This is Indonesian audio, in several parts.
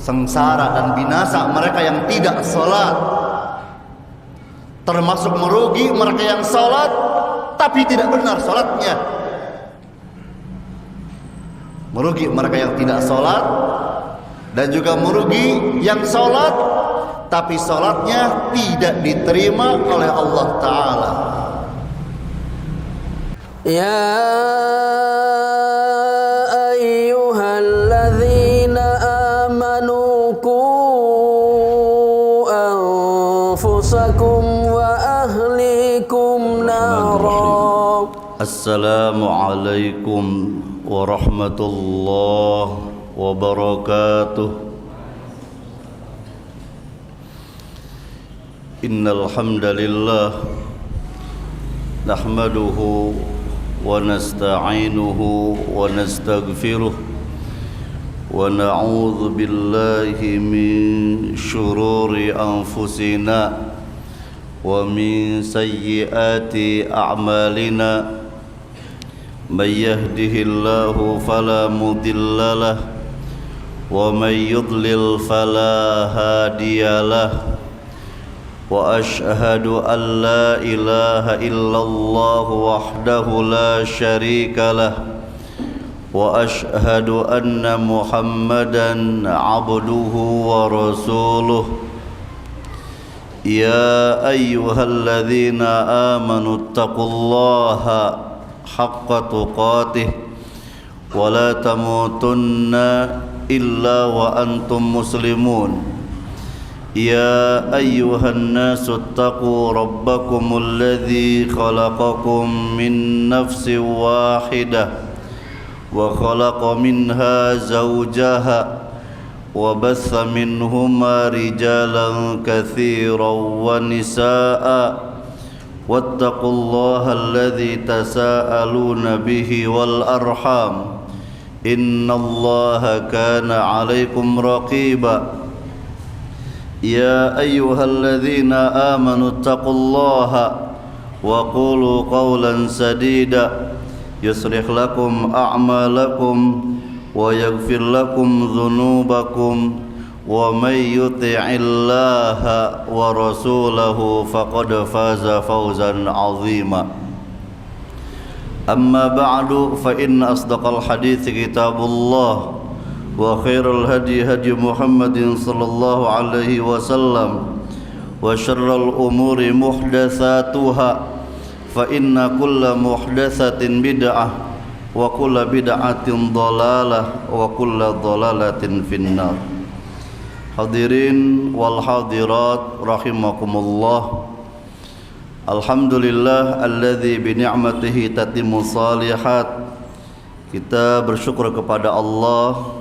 sengsara dan binasa mereka yang tidak salat. Termasuk merugi mereka yang salat tapi tidak benar salatnya. Merugi mereka yang tidak salat, dan juga merugi yang salat tapi salatnya tidak diterima oleh Allah Ta'ala. Ya ayyuhalladzina amanu qu anfusakum wa ahlikum nara. Assalamualaikum warahmatullahi wabarakatuh. Innal hamdalillah nahmaduhu wa nasta'inuhu wa nastaghfiruh wa na'udzu billahi min shururi anfusina wa min sayyiati a'malina. Man yahdihillahu fala mudilla lahu wa man yudlil fala hadiya lahu. Wa ashhadu an la ilaha illallah wahdahu la syarika lah, wa ashhadu anna Muhammadan abduhu wa rasuluh. Ya ayyuhalladzina amanu taqullaha haqqa tuqatih wa la tamutunna illa wa antum muslimun. Ya ayyuhan nasu attaqu rabbakumul ladzi khalaqakum min nafsin wahidah wa khalaqa minha zawjaha wa bassa minhuma rijalan katsiran wa nisaa'a wattaqullaha alladzi tasaaluna bihi wal arham innallaha kana 'alaikum raqiba. Ya ayyuhalladzina amanu taqullaha wa qulu qawlan sadida yuslih lakum a'malakum wa yaghfir lakum dhunubakum wa may yuti'illaha wa rasulahu faqad faza fawzan 'azima. Amma ba'du fa inna asdaqal hadithi kitabullah wa khairul hadi hadi Muhammadin sallallahu alaihi wasallam wa syarrul umuri muhdatsatuha fa inna kulla muhdatsatin bid'ah wa kulla bid'atin dhalalah wa kulla dhalalatin finnar. Hadirin wal hadirat rahimakumullah. Alhamdulillah alladzi bi ni'matihi tatimmu shalihat. Kita bersyukur kepada Allah,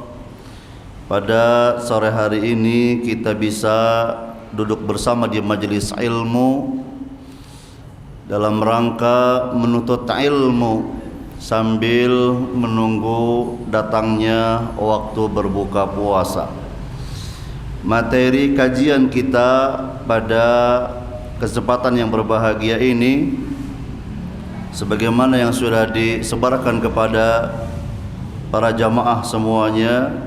pada sore hari ini kita bisa duduk bersama di majelis ilmu dalam rangka menuntut ilmu sambil menunggu datangnya waktu berbuka puasa. Materi kajian kita pada kesempatan yang berbahagia ini, sebagaimana yang sudah disebarkan kepada para jamaah semuanya,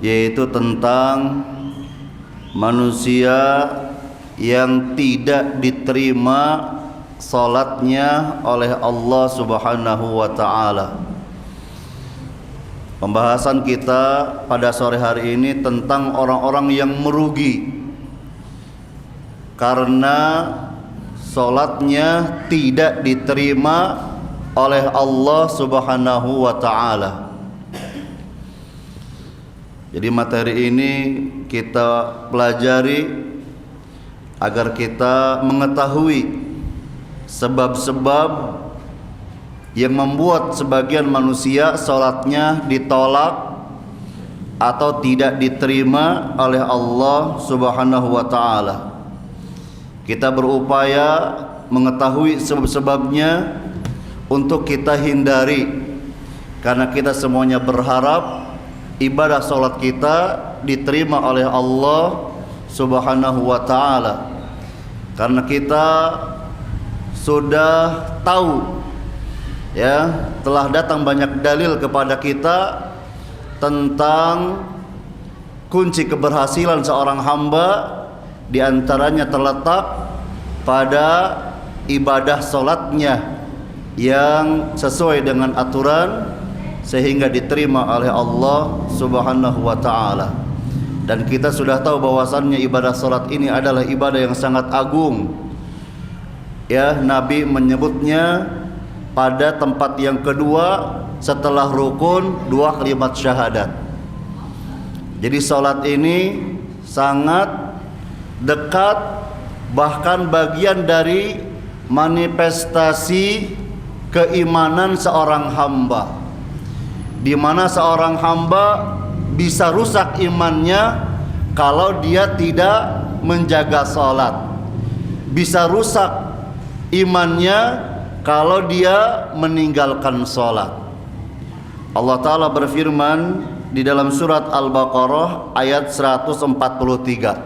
yaitu tentang manusia yang tidak diterima salatnya oleh Allah Subhanahu wa ta'ala. Pembahasan kita pada sore hari ini tentang orang-orang yang merugi karena salatnya tidak diterima oleh Allah Subhanahu wa ta'ala. Jadi materi ini kita pelajari agar kita mengetahui sebab-sebab yang membuat sebagian manusia salatnya ditolak atau tidak diterima oleh Allah Subhanahu wa ta'ala. Kita berupaya mengetahui sebab-sebabnya untuk kita hindari, karena kita semuanya berharap ibadah salat kita diterima oleh Allah Subhanahu wa ta'ala. Karena kita sudah tahu, ya, telah datang banyak dalil kepada kita tentang kunci keberhasilan seorang hamba diantaranya terletak pada ibadah solatnya yang sesuai dengan aturan sehingga diterima oleh Allah Subhanahu wa ta'ala. Dan kita sudah tahu bahwasannya ibadah solat ini adalah ibadah yang sangat agung. Ya, Nabi menyebutnya pada tempat yang kedua setelah rukun 2 kalimat syahadat. Jadi solat ini sangat dekat, bahkan bagian dari manifestasi keimanan seorang hamba, di mana seorang hamba bisa rusak imannya kalau dia tidak menjaga salat, bisa rusak imannya kalau dia meninggalkan salat. Allah Ta'ala berfirman di dalam surat Al-Baqarah ayat 143.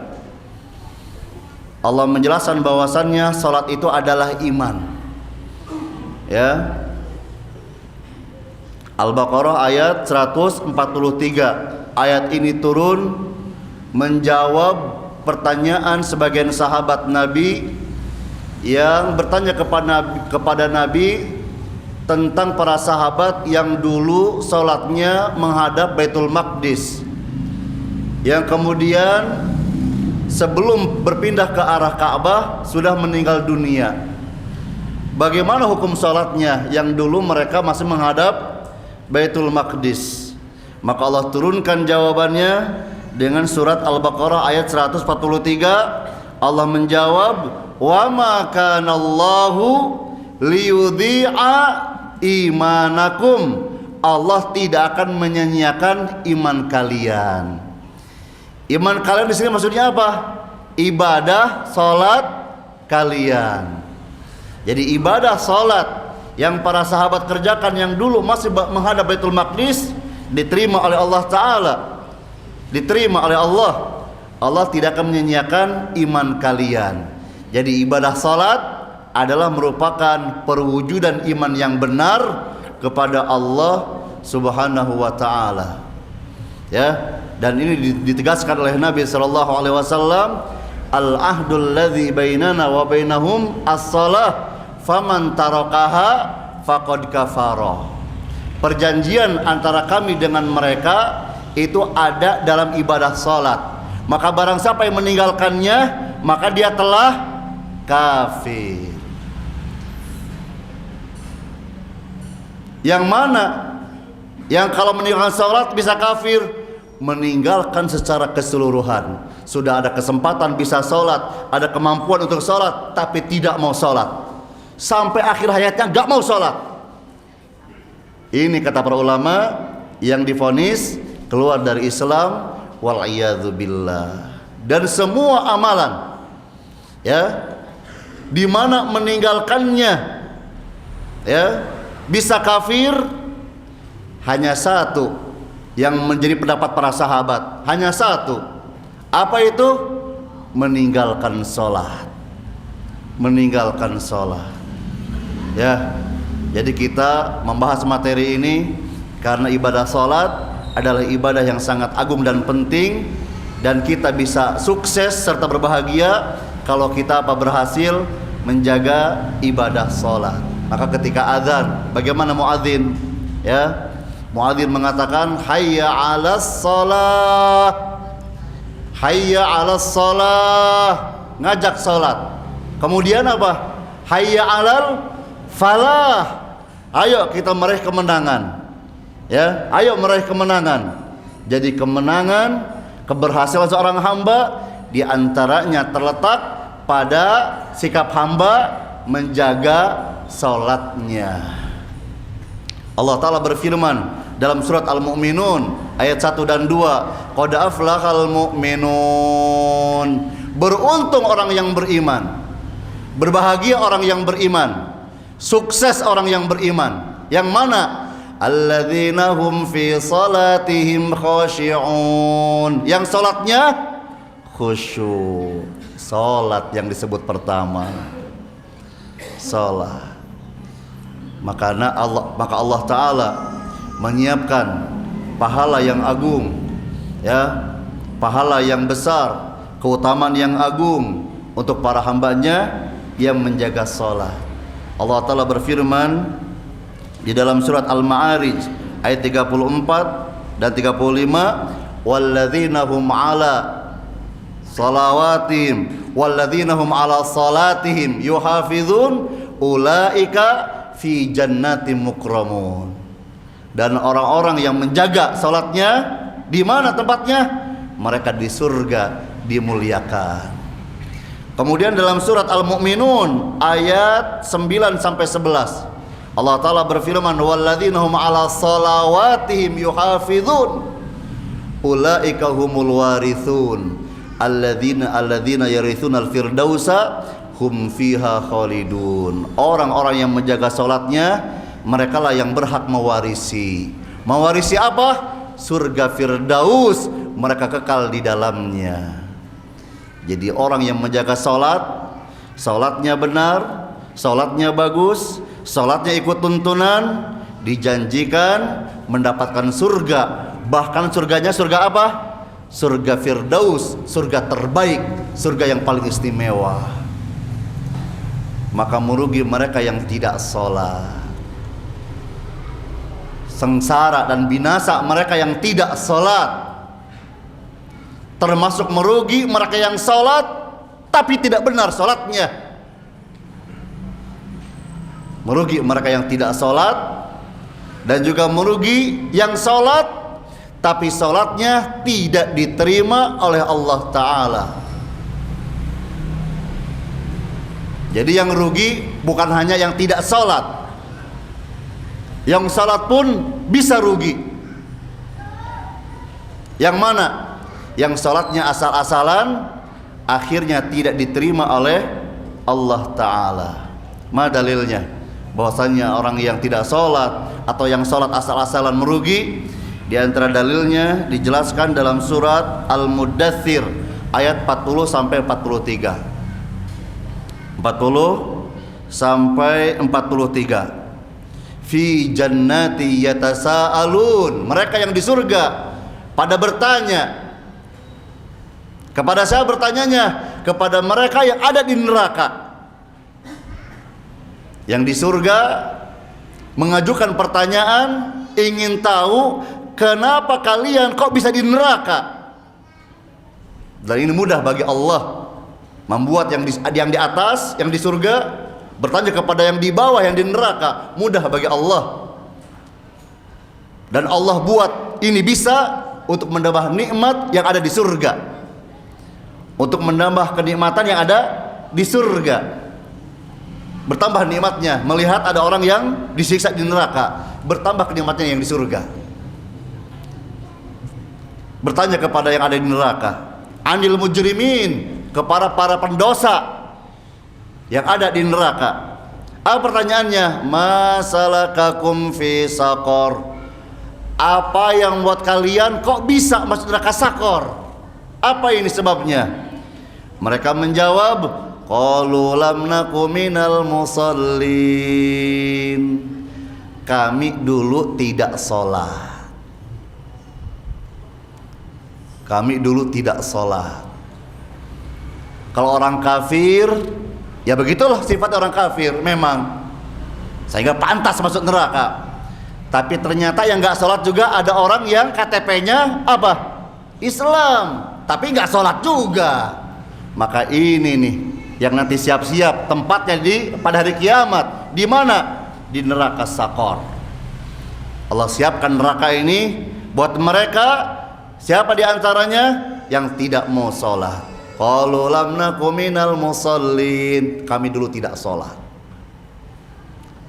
Allah menjelaskan bahwasannya salat itu adalah iman. Ya. Al-Baqarah ayat 143. Ayat ini turun menjawab pertanyaan sebagian sahabat Nabi yang bertanya kepada Nabi tentang para sahabat yang dulu salatnya menghadap Baitul Maqdis, yang kemudian sebelum berpindah ke arah Ka'bah sudah meninggal dunia. Bagaimana hukum salatnya yang dulu mereka masih menghadap Baitul Maqdis? Maka Allah turunkan jawabannya dengan surat Al-Baqarah ayat 143. Allah menjawab, "Wa ma kana Allahu liyudhi'a imanakum." Allah tidak akan menyanyiakan iman kalian. Iman kalian di sini maksudnya apa? Ibadah salat kalian. Jadi ibadah salat yang para sahabat kerjakan yang dulu masih menghadap Baitul Maqdis diterima oleh Allah Ta'ala, diterima oleh Allah. Allah tidak akan menyanyiakan iman kalian. Jadi ibadah salat adalah merupakan perwujudan iman yang benar kepada Allah Subhanahu wa Ta'ala. Ya, dan ini ditegaskan oleh Nabi sallallahu alaihi wasallam, al-ahdul ladzi bainana wa bainahum as-shalah faman tarakaha faqad kafara. Perjanjian antara kami dengan mereka itu ada dalam ibadah salat. Maka barang siapa yang meninggalkannya, maka dia telah kafir. Yang mana? Yang kalau meninggalkan salat bisa kafir? Meninggalkan secara keseluruhan. Sudah ada kesempatan bisa salat, ada kemampuan untuk salat, tapi tidak mau salat. Sampai akhir hayatnya gak mau salat. Ini kata para ulama yang divonis keluar dari Islam, wal iyadzu billah. Dan semua amalan, ya, di mana meninggalkannya, ya, bisa kafir, hanya satu yang menjadi pendapat para sahabat, hanya satu. Apa itu? Meninggalkan sholat. Meninggalkan sholat. Ya, jadi kita membahas materi ini karena ibadah sholat adalah ibadah yang sangat agung dan penting, dan kita bisa sukses serta berbahagia kalau kita berhasil menjaga ibadah sholat. Maka ketika azan, bagaimana muadzin? Ya, muadzin mengatakan hayya 'alas shalah, hayya 'alas shalah, ngajak salat. Kemudian apa? Hayya 'alal falah, ayo kita meraih kemenangan. Ya, ayo meraih kemenangan. Jadi kemenangan, keberhasilan seorang hamba diantaranya terletak pada sikap hamba menjaga salatnya. Allah Ta'ala berfirman dalam surat Al-Mu'minun ayat 1 dan 2, qad aflahal mu'minun, beruntung orang yang beriman, berbahagia orang yang beriman, sukses orang yang beriman. Yang mana? Alladzina hum fi salatihim khashi'un, yang salatnya khusyuk. Salat yang disebut pertama, salat. Maka Allah Ta'ala menyiapkan pahala yang agung, ya, pahala yang besar, keutamaan yang agung untuk para hambanya yang menjaga salat. Allah Ta'ala berfirman di dalam surat Al-Ma'arij ayat 34 dan 35, walladzina hum ala salawatihim walladzina hum ala salatihim yuhafizun ulaika fi jannatin mukramun. Dan orang-orang yang menjaga salatnya di mana tempatnya? Mereka di surga dimuliakan. Kemudian dalam surat Al-Mu'minun ayat 9 sampai 11, Allah Ta'ala berfirman, walladzina hum ala salawatihim yuhafizun ulaika humul warithun alladzina yarithunal firdausa hum fiha khalidun. Orang-orang yang menjaga salatnya, mereka lah yang berhak mewarisi. Mewarisi apa? Surga Firdaus, mereka kekal di dalamnya. Jadi orang yang menjaga salat, salatnya benar, salatnya bagus, salatnya ikut tuntunan, dijanjikan mendapatkan surga. Bahkan surganya surga apa? Surga Firdaus, surga terbaik, surga yang paling istimewa. Maka merugi mereka yang tidak salat. Sengsara dan binasa mereka yang tidak salat. Termasuk merugi mereka yang salat tapi tidak benar salatnya. Merugi mereka yang tidak salat, dan juga merugi yang salat tapi salatnya tidak diterima oleh Allah Ta'ala. Jadi yang rugi bukan hanya yang tidak salat, yang salat pun bisa rugi. Yang mana? Yang salatnya asal-asalan, akhirnya tidak diterima oleh Allah Ta'ala. Ma dalilnya? Bahwasanya orang yang tidak salat atau yang salat asal-asalan merugi. Di antara dalilnya dijelaskan dalam surat Al-Muddathir ayat 40 sampai 43. 40 sampai 43. Fi jannati yatasaalun, mereka yang di surga pada bertanya. Kepada saya bertanyanya? Kepada mereka yang ada di neraka. Yang di surga mengajukan pertanyaan, ingin tahu kenapa kalian kok bisa di neraka. Dan ini mudah bagi Allah membuat yang di atas, yang di surga bertanya kepada yang di bawah, yang di neraka. Mudah bagi Allah. Dan Allah buat ini bisa untuk menambah nikmat yang ada di surga, untuk menambah kenikmatan yang ada di surga. Bertambah nikmatnya melihat ada orang yang disiksa di neraka, bertambah kenikmatnya yang di surga. Bertanya kepada yang ada di neraka, anil mujrimin, kepada para pendosa yang ada di neraka. Apa pertanyaannya? Masalakakum fi saqar, apa yang buat kalian kok bisa masuk neraka sakor? Apa ini sebabnya? Mereka menjawab, qalu lam naku minal musallin, kami dulu tidak sholat. Kami dulu tidak sholat. Kalau orang kafir, ya begitulah sifat orang kafir memang, sehingga pantas masuk neraka. Tapi ternyata yang nggak sholat juga ada orang yang KTP-nya apa? Islam, tapi nggak sholat juga. Maka ini nih yang nanti siap-siap tempatnya pada hari kiamat. Di mana? Di neraka sakor. Allah siapkan neraka ini buat mereka. Siapa di antaranya yang tidak mau sholat? Qalu lam naku minal musallin, kami dulu tidak sholat.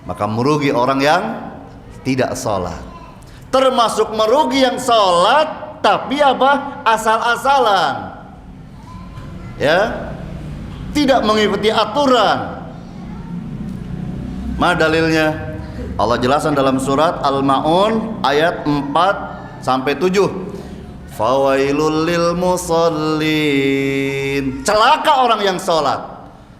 Maka merugi orang yang tidak sholat. Termasuk merugi yang sholat tapi apa? Asal-asalan, ya, tidak mengikuti aturan. Mana dalilnya? Allah jelaskan dalam surat Al-Ma'un ayat 4 sampai 7. Fawailul lil musallin, celaka orang yang sholat.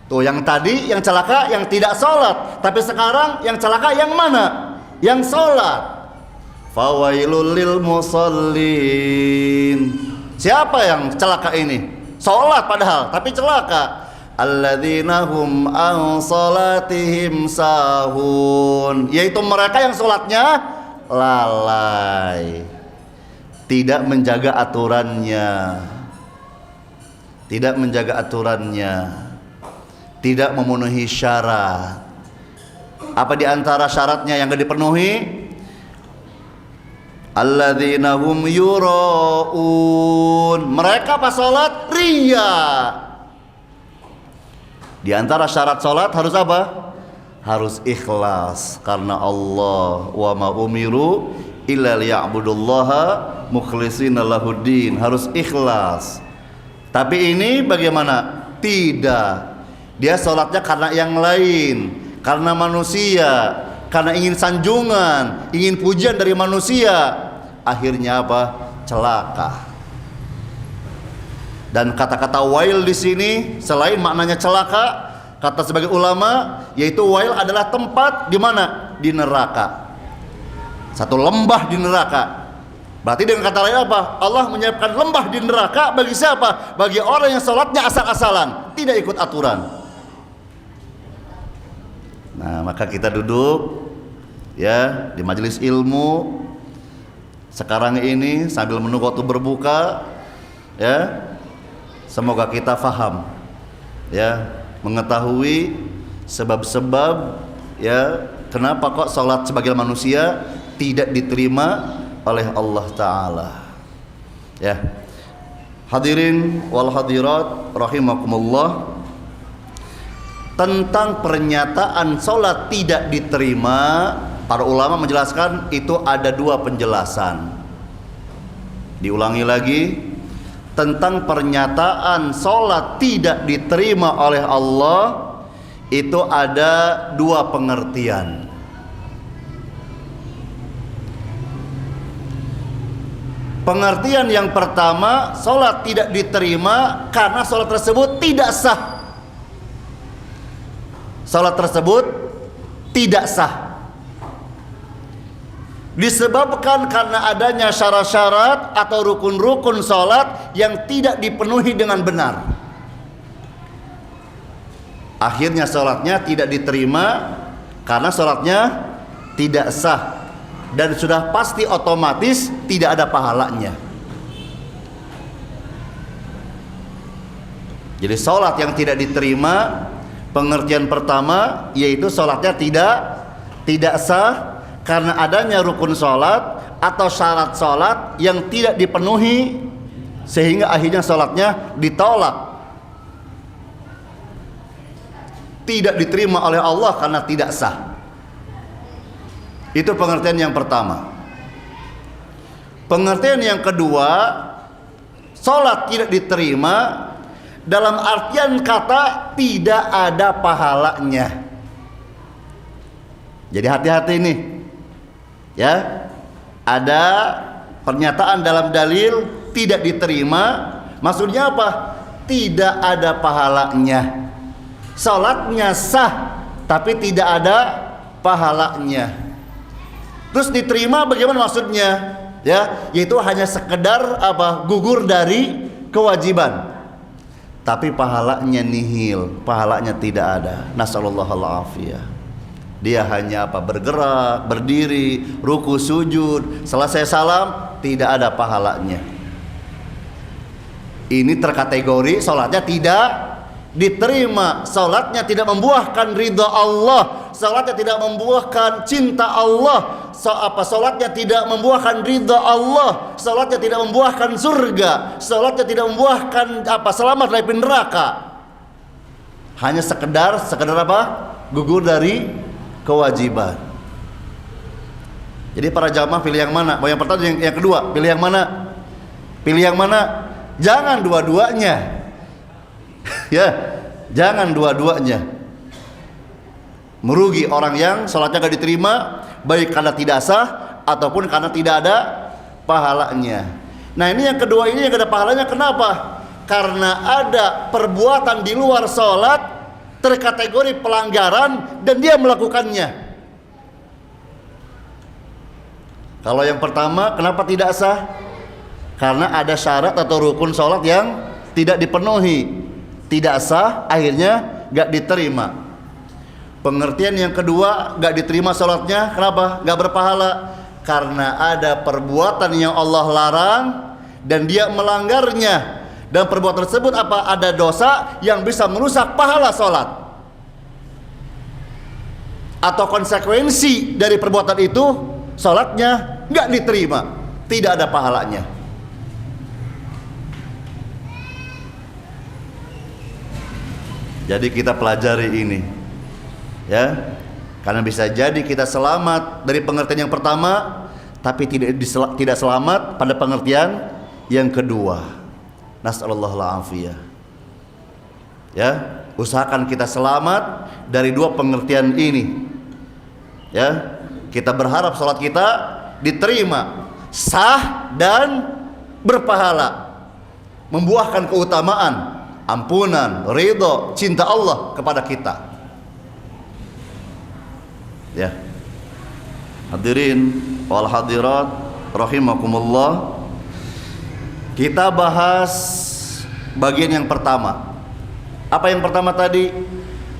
Tuh, yang tadi yang celaka yang tidak sholat, tapi sekarang yang celaka yang mana? Yang sholat. Fawailul lil musallin, Siapa yang celaka ini? Sholat padahal, tapi celaka. Alladzina hum an salatihim sahun, yaitu mereka yang sholatnya lalai, tidak menjaga aturannya, tidak memenuhi syarat. Apa di antara syaratnya yang gak dipenuhi? Alladzina hum yuraun, mereka pas sholat riya. Di antara syarat sholat harus apa? Harus ikhlas karena Allah, wa ma umiru illa liya'budullaha mukhlishina lahuddin. Harus ikhlas. Tapi ini bagaimana? Tidak. Dia sholatnya karena yang lain, karena manusia, karena ingin sanjungan, ingin pujian dari manusia. Akhirnya apa? Celaka. Dan kata-kata wail di sini selain maknanya celaka, kata sebagai ulama, yaitu wail adalah tempat di mana? Di neraka. Satu lembah di neraka. Berarti dengan kata lain apa? Allah menyiapkan lembah di neraka bagi siapa? Bagi orang yang sholatnya asal-asalan, tidak ikut aturan. Nah, maka kita duduk ya di majelis ilmu sekarang ini sambil menunggu waktu berbuka, ya. Semoga kita faham, ya, mengetahui sebab-sebab, ya, kenapa kok sholat sebagai manusia tidak diterima oleh Allah Ta'ala. Ya, hadirin wal hadirat rahimakumullah, tentang pernyataan sholat tidak diterima, para ulama menjelaskan itu ada dua penjelasan. Diulangi lagi, tentang pernyataan sholat tidak diterima oleh Allah itu ada dua pengertian. Pengertian yang pertama, sholat tidak diterima karena sholat tersebut tidak sah. Sholat tersebut tidak sah disebabkan karena adanya syarat-syarat atau rukun-rukun sholat yang tidak dipenuhi dengan benar. Akhirnya sholatnya tidak diterima karena sholatnya tidak sah, dan sudah pasti otomatis tidak ada pahalanya. Jadi sholat yang tidak diterima, pengertian pertama yaitu sholatnya tidak sah karena adanya rukun sholat atau syarat sholat yang tidak dipenuhi, sehingga akhirnya sholatnya ditolak, tidak diterima oleh Allah karena tidak sah. Itu pengertian yang pertama. Pengertian yang kedua, sholat tidak diterima dalam artian kata tidak ada pahalanya. Jadi hati-hati nih, ya, ada pernyataan dalam dalil tidak diterima, maksudnya apa? Tidak ada pahalanya. Salatnya sah tapi tidak ada pahalanya. Terus diterima bagaimana maksudnya? Ya, yaitu hanya sekedar apa? Gugur dari kewajiban. Tapi pahalanya nihil, pahalanya tidak ada. Nasallallahu alafiyah. Dia hanya apa? Bergerak, berdiri, ruku, sujud, selesai salam, tidak ada pahalanya. Ini terkategori sholatnya tidak diterima, sholatnya tidak membuahkan ridha Allah, sholatnya tidak membuahkan cinta Allah, sholatnya tidak membuahkan ridha Allah, sholatnya tidak membuahkan surga, sholatnya tidak membuahkan apa? Selamat dari neraka. Hanya sekedar apa? Gugur dari kewajiban. Jadi para jamaah pilih yang mana? Yang pertama, yang kedua, pilih yang mana? Pilih yang mana? Jangan dua-duanya. Ya, jangan dua-duanya. Merugi orang yang sholatnya gak diterima, baik karena tidak sah ataupun karena tidak ada pahalanya. Nah, ini yang kedua, ini yang gak ada pahalanya. Kenapa? Karena ada perbuatan di luar sholat terkategori pelanggaran dan dia melakukannya. Kalau yang pertama, kenapa tidak sah? karena ada syarat atau rukun sholat yang tidak dipenuhi, tidak sah, akhirnya gak diterima. Pengertian yang kedua, gak diterima sholatnya, kenapa? Gak berpahala, karena ada perbuatan yang Allah larang dan dia melanggarnya, dan perbuatan tersebut apa? Ada dosa yang bisa merusak pahala sholat, atau konsekuensi dari perbuatan itu sholatnya gak diterima, tidak ada pahalanya. Jadi kita pelajari ini, ya, karena bisa jadi kita selamat dari pengertian yang pertama, tapi tidak selamat pada pengertian yang kedua. Nas'allallahu al-afiyah. Ya, usahakan kita selamat dari dua pengertian ini. Ya, kita berharap salat kita diterima, sah dan berpahala, membuahkan keutamaan, ampunan, ridho, cinta Allah kepada kita. Ya, hadirin wal hadirat rahimakumullah, kita bahas bagian yang pertama. Apa yang pertama tadi?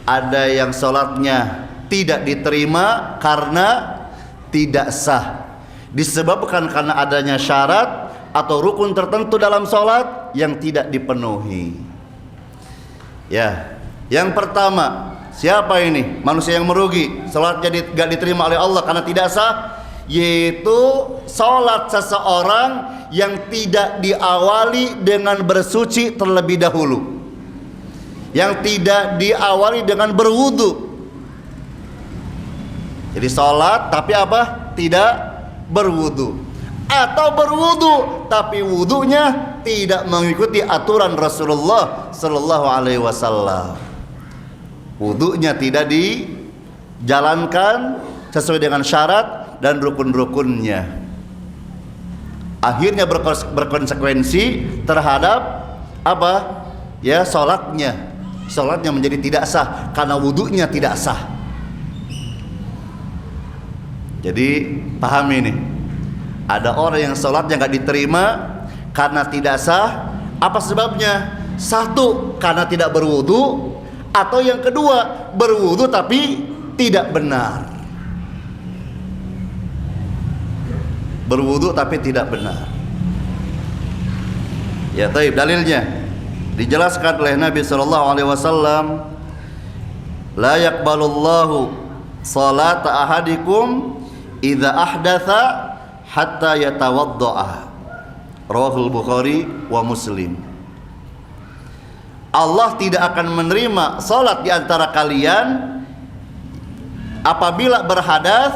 Ada yang sholatnya tidak diterima karena tidak sah, disebabkan karena adanya syarat atau rukun tertentu dalam sholat yang tidak dipenuhi. Ya, yang pertama, siapa ini manusia yang merugi, sholatnya gak diterima oleh Allah karena tidak sah? Yaitu sholat seseorang yang tidak diawali dengan bersuci terlebih dahulu, yang tidak diawali dengan berwudu. Jadi sholat tapi apa? Tidak berwudu, atau berwudu tapi wudunya tidak mengikuti aturan Rasulullah Sallallahu Alaihi Wasallam. Wudunya tidak dijalankan sesuai dengan syarat dan rukun-rukunnya. Akhirnya berkonsekuensi terhadap apa? Ya, sholatnya menjadi tidak sah karena wudunya tidak sah. Jadi paham ini, ada orang yang sholatnya gak diterima karena tidak sah. Apa sebabnya? Satu, karena tidak berwudu, atau yang kedua, berwudu tapi tidak benar. Berwudu tapi tidak benar. Ya, taib, dalilnya dijelaskan oleh Nabi sallallahu alaihi wasallam, la yaqbalullahu salata ahadikum idza ahdatha hatta yatawaddaa. Rawahul Bukhari wa Muslim. Allah tidak akan menerima salat di antara kalian apabila berhadas,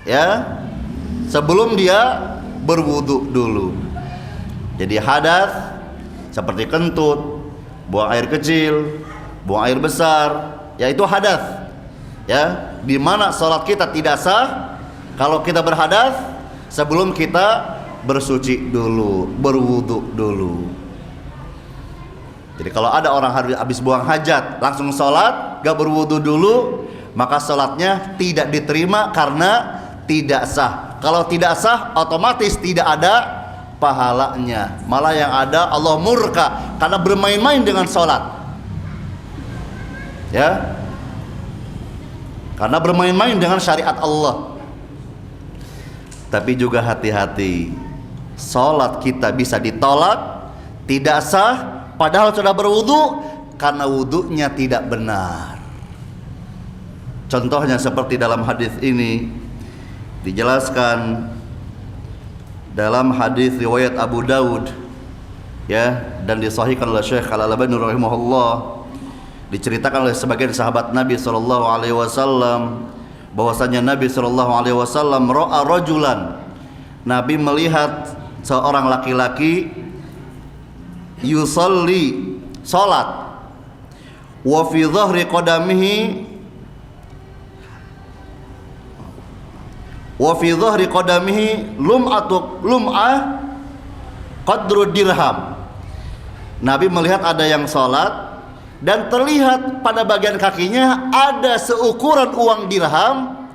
ya, sebelum dia berwudu dulu. Jadi hadas seperti kentut, buang air kecil, buang air besar, yaitu hadas. Ya, di mana salat kita tidak sah kalau kita berhadas sebelum kita bersuci dulu, berwudu dulu. Jadi kalau ada orang habis buang hajat langsung sholat, gak berwudu dulu, maka sholatnya tidak diterima karena tidak sah. Kalau tidak sah, otomatis tidak ada pahalanya, malah yang ada Allah murka karena bermain-main dengan sholat. Ya, karena bermain-main dengan syariat Allah. Tapi juga hati-hati, sholat kita bisa ditolak, tidak sah, padahal sudah berwudu karena wudunya tidak benar. Contohnya seperti dalam hadis ini dijelaskan dalam hadis riwayat Abu Daud, ya, dan disahihkan oleh Syekh Al-Albani rahimahullah. Diceritakan oleh sebagian sahabat Nabi sallallahu alaihi wasallam bahwasanya Nabi sallallahu alaihi wasallam ra'a rajulan, Nabi melihat seorang laki-laki yusalli, salat, wa fi dhahri qadamihi lum'ah qadru dirham. Nabi melihat ada yang salat dan terlihat pada bagian kakinya ada seukuran uang dirham.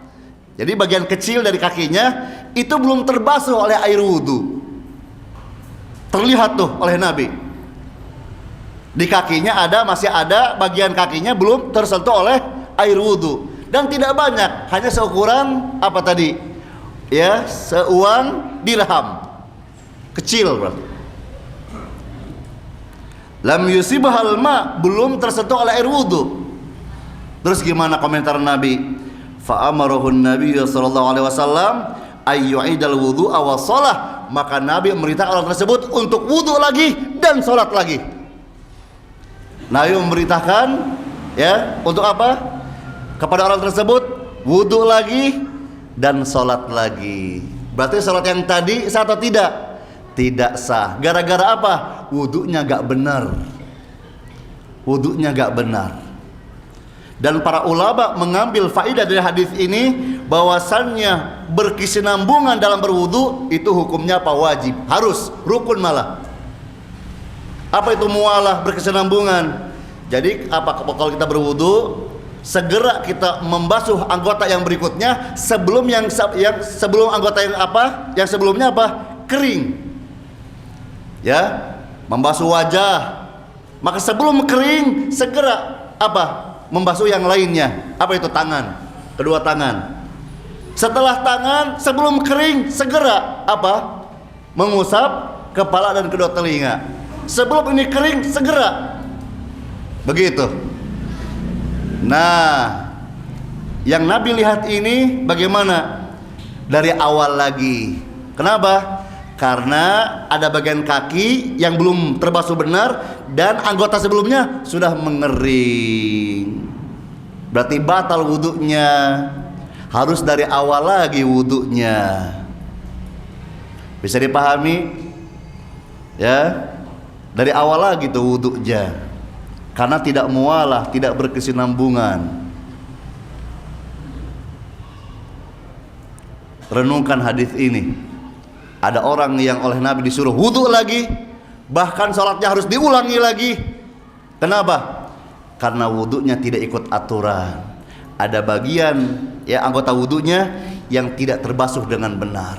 Jadi bagian kecil dari kakinya itu belum terbasuh oleh air wudu. terlihat tuh oleh Nabi. Di kakinya masih ada bagian kakinya belum tersentuh oleh air wudhu, dan tidak banyak, hanya seukuran apa tadi? Ya, seuang dirham, kecil berarti. Lam yusibhal ma, belum tersentuh oleh air wudhu. Terus gimana komentar Nabi? Fa amarahun Nabi sallallahu alaihi wasallam ayyu'idal wudhu'a wa shalah, maka Nabi memerintahkan orang tersebut untuk wudhu lagi dan sholat lagi. Nabi memerintahkan ya untuk apa? Kepada orang tersebut wudhu lagi dan sholat lagi. Berarti sholat yang tadi sah atau tidak? Tidak sah. Gara-gara apa? Wudhunya gak benar. Wudhunya gak benar. Dan para ulama mengambil faidah dari hadis ini bahwasannya berkesinambungan dalam berwudu itu hukumnya apa? Wajib, harus, rukun malah. Apa itu mualah, berkesinambungan? Jadi apa kalau kita berwudu, segera kita membasuh anggota yang berikutnya sebelum sebelum anggota yang sebelumnya apa? Kering. Ya, membasuh wajah. Maka sebelum kering segera apa? Membasuh yang lainnya. Apa itu? Tangan, kedua tangan. Setelah tangan, sebelum kering segera apa? Mengusap kepala dan kedua telinga. Sebelum ini kering segera. Begitu. Nah, yang Nabi lihat ini bagaimana? Dari awal lagi. Kenapa? Karena ada bagian kaki yang belum terbasuh benar dan anggota sebelumnya sudah mengering. Berarti batal wudhunya. Harus dari awal lagi wudhunya. Bisa dipahami? Ya, dari awal lagi tuh wudhunya. Karena tidak mualah, tidak berkesinambungan. Renungkan hadis ini. Ada orang yang oleh Nabi disuruh wudhu lagi, bahkan sholatnya harus diulangi lagi. Kenapa? Karena wudhunya tidak ikut aturan. Ada bagian ya anggota wudhunya yang tidak terbasuh dengan benar.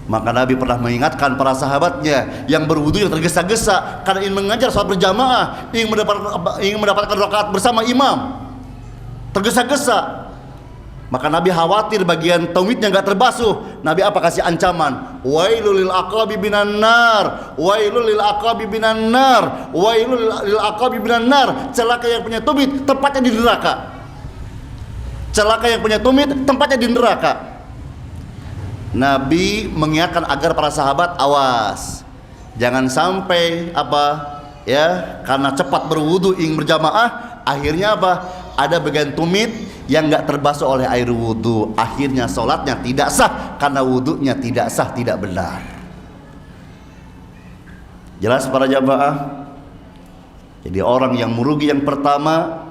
Maka Nabi pernah mengingatkan para sahabatnya yang berwudhu yang tergesa-gesa karena ingin mengajar sholat berjamaah, ingin mendapatkan rakaat bersama imam, tergesa-gesa. Maka Nabi khawatir bagian tumitnya nggak terbasuh. Nabi apa? Kasih ancaman. Wailul lil aqabi binan nar. Wailul lil aqabi binan nar. Wailul lil aqabi binan nar. Celaka yang punya tumit, tempatnya di neraka. Celaka yang punya tumit, tempatnya di neraka. Nabi mengingatkan agar para sahabat awas. Jangan sampai apa? Ya, karena cepat berwudu ingin berjamaah, akhirnya apa? Ada bagian tumit yang nggak terbasuh oleh air wudhu, akhirnya sholatnya tidak sah karena wudhunya tidak sah, tidak benar. Jelas para jamaah? Jadi orang yang merugi yang pertama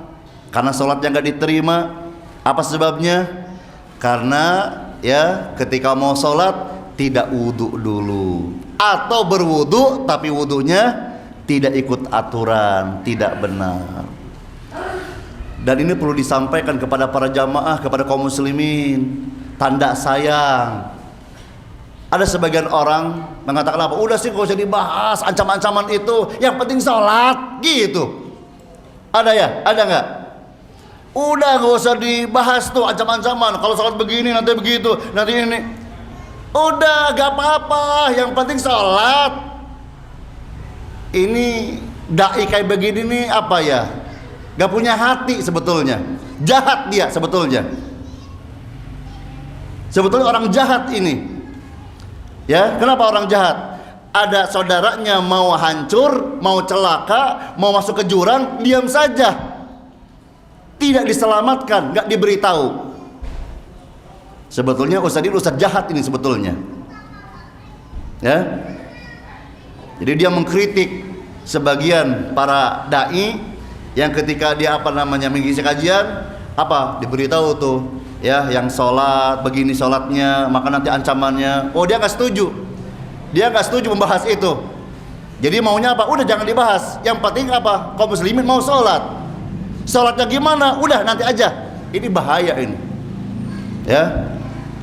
karena sholatnya nggak diterima. Apa sebabnya? Karena ya ketika mau sholat tidak wudhu dulu, atau berwudhu tapi wudhunya tidak ikut aturan, tidak benar. Dan ini perlu disampaikan kepada para jamaah, kepada kaum muslimin, tanda sayang. Ada sebagian orang mengatakan apa? Udah sih gak usah dibahas ancaman-ancaman itu, yang penting sholat gitu. Ada ya? Ada nggak? Udah gak usah dibahas tuh ancaman-ancaman. Kalau sholat begini nanti begitu, nanti ini. Udah gak apa-apa, yang penting sholat. Ini dai kayak begini nih apa ya? Gak punya hati sebetulnya, jahat dia sebetulnya. Sebetulnya orang jahat ini. Ya, kenapa orang jahat? Ada saudaranya mau hancur, mau celaka, mau masuk ke jurang, diam saja. Tidak diselamatkan, gak diberitahu. Sebetulnya ustadz jahat ini sebetulnya. Ya. Jadi dia mengkritik sebagian para dai yang ketika dia mengisi kajian diberitahu tuh ya yang sholat begini sholatnya, maka nanti ancamannya. Oh, dia nggak setuju membahas itu. Jadi maunya apa? Udah jangan dibahas, yang penting apa? Kaum muslimin mau sholatnya gimana? Udah nanti aja. Ini bahaya ini ya,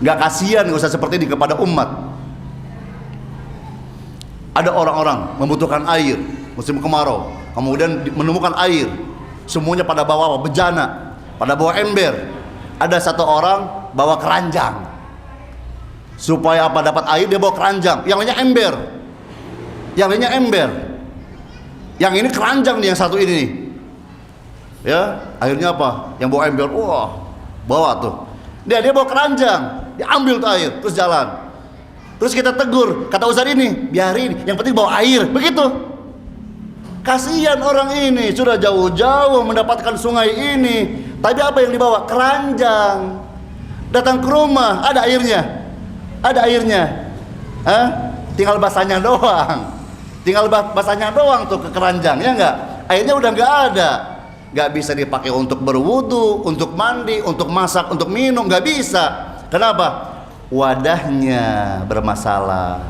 nggak kasihan, nggak usah seperti ini kepada umat. Ada orang-orang membutuhkan air musim kemarau, kemudian menemukan air, semuanya pada bawa bejana, pada bawa ember. Ada satu orang bawa keranjang. Supaya apa, dapat air dia bawa keranjang, yang lainnya ember. Yang lainnya ember. Yang ini keranjang nih, yang satu ini nih. Ya, akhirnya apa? Yang bawa ember, wah, bawa tuh. Dia bawa keranjang, dia ambil tuh air, terus jalan. Terus kita tegur, kata Ustaz ini, biarin, yang penting bawa air, begitu. Kasihan orang ini, sudah jauh-jauh mendapatkan sungai ini, tapi apa yang dibawa? Keranjang. Datang ke rumah, ada airnya. Ada airnya. Tinggal basahnya doang. Tinggal basahnya doang tuh ke keranjang, ya enggak? Airnya udah enggak ada. Enggak bisa dipakai untuk berwudu, untuk mandi, untuk masak, untuk minum, enggak bisa. Kenapa? Wadahnya bermasalah.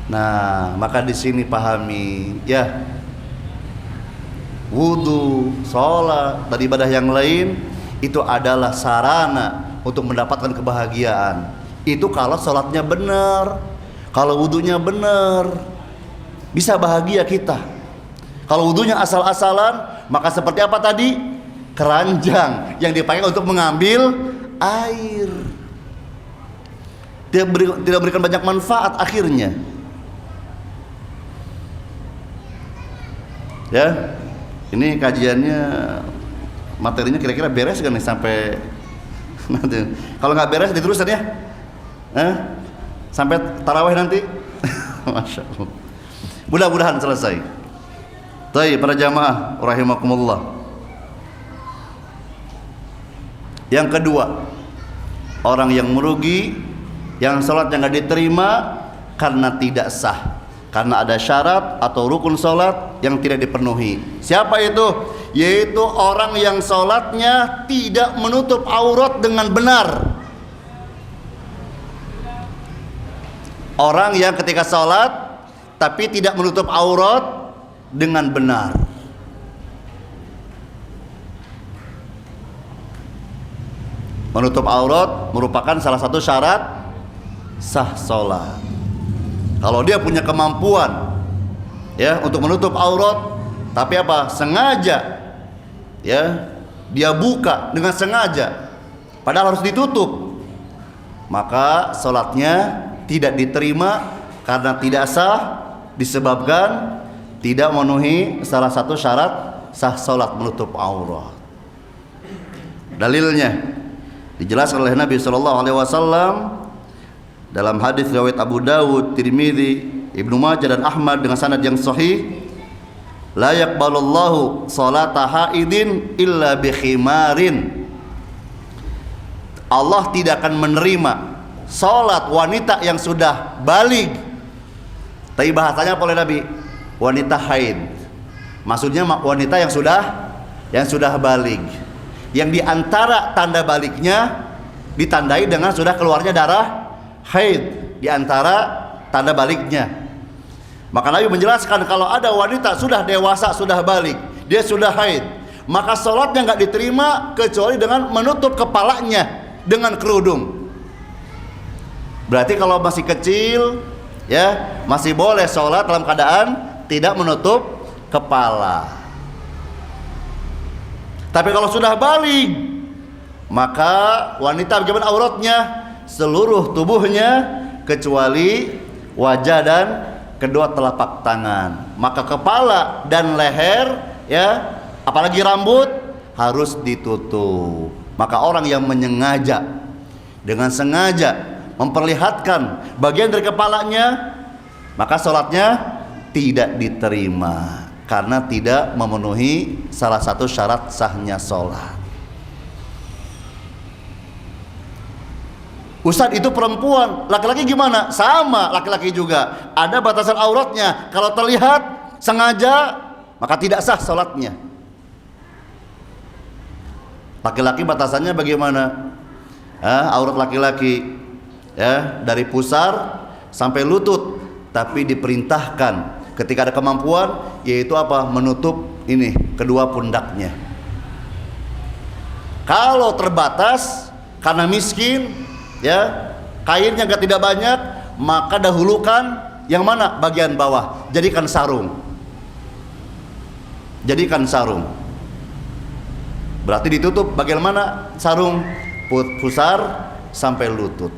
Nah, maka di sini pahami ya, wudu, sholat, dan ibadah yang lain itu adalah sarana untuk mendapatkan kebahagiaan. Itu kalau sholatnya benar, kalau wudunya benar, bisa bahagia kita. Kalau wudunya asal-asalan, maka seperti apa tadi? Keranjang yang dipakai untuk mengambil air. Tidak berikan banyak manfaat akhirnya. Ya, ini kajiannya, materinya kira-kira beres kan nih sampai nanti. Kalau nggak beres diterusan ya, sampai tarawih nanti. Masya Allah. Mudah-mudahan selesai. Baik para jamaah rahimakumullah. Yang kedua, orang yang merugi, yang sholatnya nggak diterima karena tidak sah, karena ada syarat atau rukun sholat yang tidak dipenuhi. Siapa itu? Yaitu orang yang sholatnya tidak menutup aurat dengan benar. Orang yang ketika sholat tapi tidak menutup aurat dengan benar. Menutup aurat merupakan salah satu syarat sah sholat. Kalau dia punya kemampuan ya untuk menutup aurat, tapi apa? Sengaja ya, dia buka dengan sengaja padahal harus ditutup, maka sholatnya tidak diterima karena tidak sah, disebabkan tidak memenuhi salah satu syarat sah sholat, menutup aurat. Dalilnya dijelaskan oleh Nabi SAW dalam hadis riwayat Abu Dawud, Tirmidzi, Ibnu Majah dan Ahmad dengan sanad yang sahih, la yaqbalullahu salata haidin illa bi khimarin. Allah tidak akan menerima salat wanita yang sudah baligh. Tapi bahasanya oleh Nabi, wanita haid. Maksudnya wanita yang sudah baligh. Yang diantara tanda balighnya ditandai dengan sudah keluarnya darah haid, di antara tanda balighnya. Maka Nabi menjelaskan kalau ada wanita sudah dewasa, sudah balik, dia sudah haid, maka sholatnya nggak diterima kecuali dengan menutup kepalanya dengan kerudung. Berarti kalau masih kecil ya masih boleh sholat dalam keadaan tidak menutup kepala. Tapi kalau sudah balik, maka wanita bagaimana auratnya? Seluruh tubuhnya kecuali wajah dan kedua telapak tangan. Maka kepala dan leher ya, apalagi rambut harus ditutup. Maka orang yang menyengaja dengan sengaja memperlihatkan bagian dari kepalanya, maka sholatnya tidak diterima karena tidak memenuhi salah satu syarat sahnya sholat. Ustadz itu perempuan, laki-laki gimana? Sama, laki-laki juga ada batasan auratnya. Kalau terlihat sengaja maka tidak sah sholatnya. Laki-laki batasannya bagaimana? Aurat laki-laki ya dari pusar sampai lutut, tapi diperintahkan ketika ada kemampuan yaitu apa? Menutup ini kedua pundaknya. Kalau terbatas karena miskin ya, kainnya tidak banyak, maka dahulukan Yang mana? Bagian bawah. Jadikan sarung. Jadikan sarung. Berarti ditutup bagian mana sarung? Pusar sampai lutut.